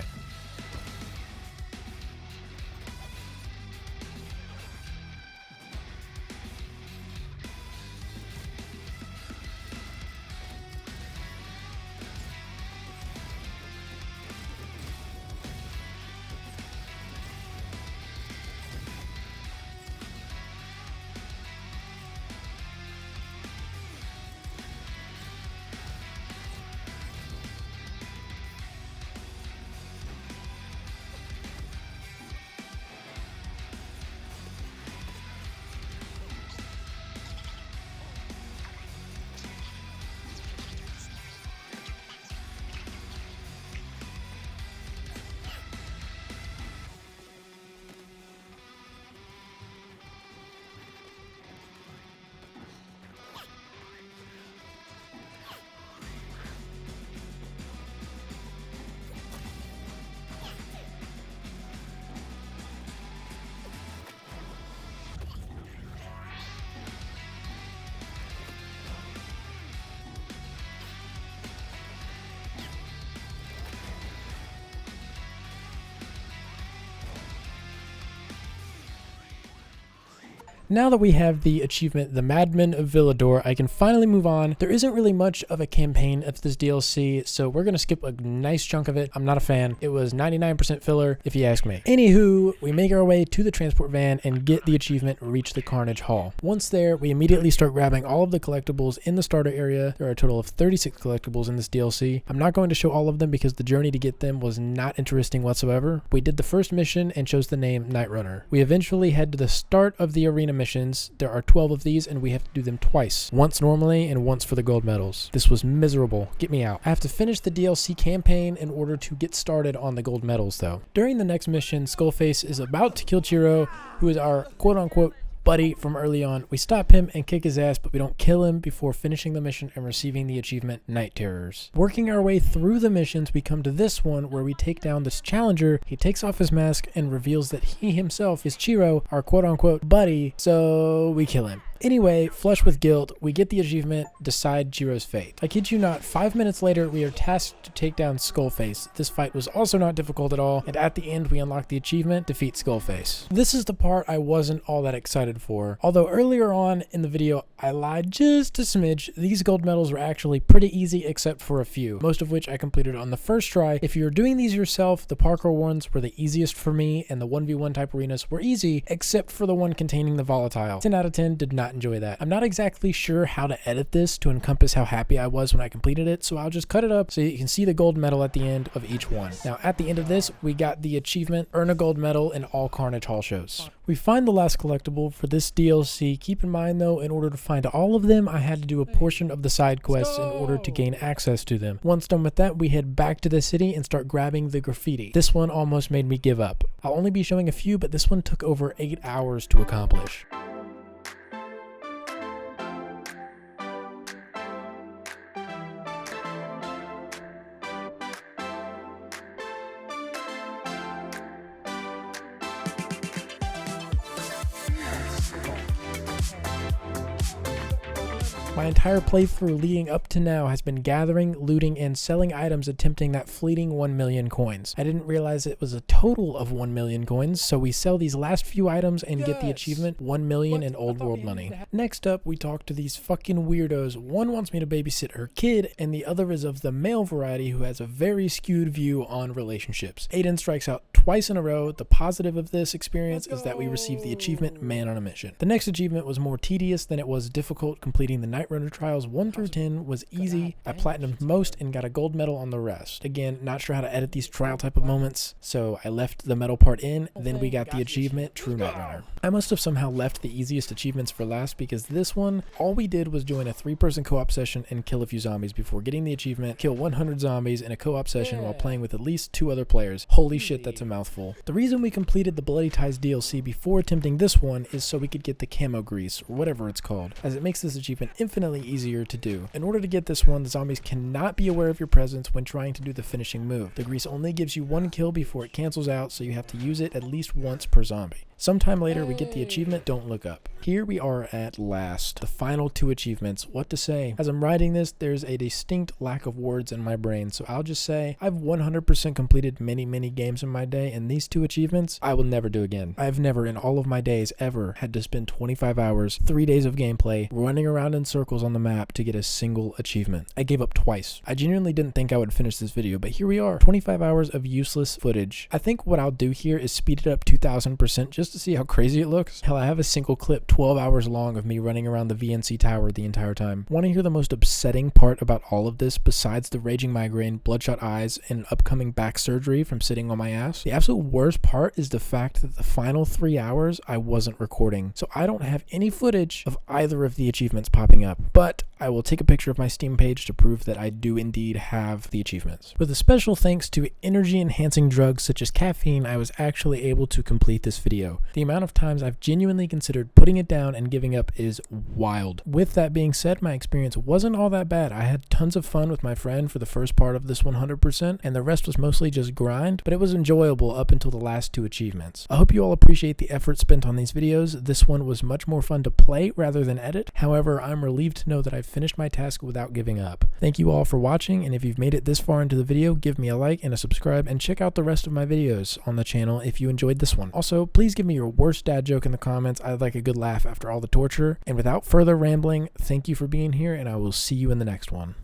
Now that we have the achievement, the Madmen of Villador, I can finally move on. There isn't really much of a campaign of this DLC, so we're going to skip a nice chunk of it. I'm not a fan. It was 99% filler, if you ask me. Anywho, we make our way to the transport van and get the achievement, Reach the Carnage Hall. Once there, we immediately start grabbing all of the collectibles in the starter area. There are a total of 36 collectibles in this DLC. I'm not going to show all of them because the journey to get them was not interesting whatsoever. We did the first mission and chose the name Night Runner. We eventually head to the start of the arena missions. There are 12 of these and we have to do them twice. Once normally and once for the gold medals. This was miserable. Get me out. I have to finish the DLC campaign in order to get started on the gold medals though. During the next mission, Skullface is about to kill Chiro, who is our quote-unquote buddy from early on. We stop him and kick his ass, but we don't kill him before finishing the mission and receiving the achievement Night Terrors. Working our way through the missions, we come to this one where we take down this challenger. He takes off his mask and reveals that he himself is Chiro, our quote-unquote buddy, so we kill him. Anyway, flushed with guilt, we get the achievement, Decide Chiro's Fate. I kid you not, 5 minutes later, we are tasked to take down Skullface. This fight was also not difficult at all, and at the end, we unlock the achievement, Defeat Skullface. This is the part I wasn't all that excited for. Although earlier on in the video, I lied just a smidge. These gold medals were actually pretty easy except for a few, most of which I completed on the first try. If you're doing these yourself, the parkour ones were the easiest for me, and the 1v1 type arenas were easy, except for the one containing the volatile. 10 out of 10 did not not enjoy that. I'm not exactly sure how to edit this to encompass how happy I was when I completed it, so I'll just cut it up so you can see the gold medal at the end of each one. Now at the end of this, we got the achievement, earn a gold medal in all Carnage Hall shows. We find the last collectible for this DLC. Keep in mind though, in order to find all of them, I had to do a portion of the side quests in order to gain access to them. Once done with that, we head back to the city and start grabbing the graffiti. This one almost made me give up. I'll only be showing a few, but this one took over 8 hours to accomplish. My entire playthrough leading up to now has been gathering, looting, and selling items attempting that fleeting 1 million coins. I didn't realize it was a total of 1 million coins, so we sell these last few items and get the achievement 1 million in old world money. Next up, we talk to these fucking weirdos. One wants me to babysit her kid, and the other is of the male variety who has a very skewed view on relationships. Aiden strikes out twice in a row. The positive of this experience is that we received the achievement Man on a Mission. The next achievement was more tedious than it was difficult. Completing the Night Runner trials 1 through 10 was easy. I platinumed most and got a gold medal on the rest. Again, not sure how to edit these trial type of moments, so I left the medal part in. Then we got the achievement True Night Runner. I must have somehow left the easiest achievements for last, because this one, all we did was join a 3-person co-op session and kill a few zombies before getting the achievement, kill 100 zombies in a co-op session while playing with at least 2 other players. Holy shit, that's a mouthful. The reason we completed the Bloody Ties DLC before attempting this one is so we could get the camo grease, or whatever it's called, as it makes this achievement infinitely easier to do. In order to get this one, the zombies cannot be aware of your presence when trying to do the finishing move. The grease only gives you 1 kill before it cancels out, so you have to use it at least once per zombie. Sometime later, we get the achievement Don't Look Up. Here we are at last. The final 2 achievements. What to say? As I'm writing this, there's a distinct lack of words in my brain, so I'll just say I've 100% completed many games in my day, and these 2 achievements I will never do again. I've never in all of my days ever had to spend 25 hours, 3 days of gameplay, running around in circles on the map to get a single achievement. I gave up twice. I genuinely didn't think I would finish this video, but here we are. 25 hours of useless footage. I think what I'll do here is speed it up 2000% just to see how crazy it looks. Hell, I have a single clip 12 hours long of me running around the VNC Tower the entire time. Want to hear the most upsetting part about all of this besides the raging migraine, bloodshot eyes, and upcoming back surgery from sitting on my ass? The absolute worst part is the fact that the final 3 hours I wasn't recording, so I don't have any footage of either of the achievements popping up, but I will take a picture of my Steam page to prove that I do indeed have the achievements. With a special thanks to energy enhancing drugs such as caffeine, I was actually able to complete this video. The amount of times I've genuinely considered putting it down and giving up is wild. With that being said, my experience wasn't all that bad. I had tons of fun with my friend for the first part of this 100%, and the rest was mostly just grind, but it was enjoyable up until the last 2 achievements. I hope you all appreciate the effort spent on these videos. This one was much more fun to play rather than edit. However, I'm relieved to know that I've finished my task without giving up. Thank you all for watching, and if you've made it this far into the video, give me a like and a subscribe, and check out the rest of my videos on the channel if you enjoyed this one. Also, please give me your worst dad joke in the comments. I'd like a good laugh after all the torture. And without further rambling, thank you for being here, and I will see you in the next one.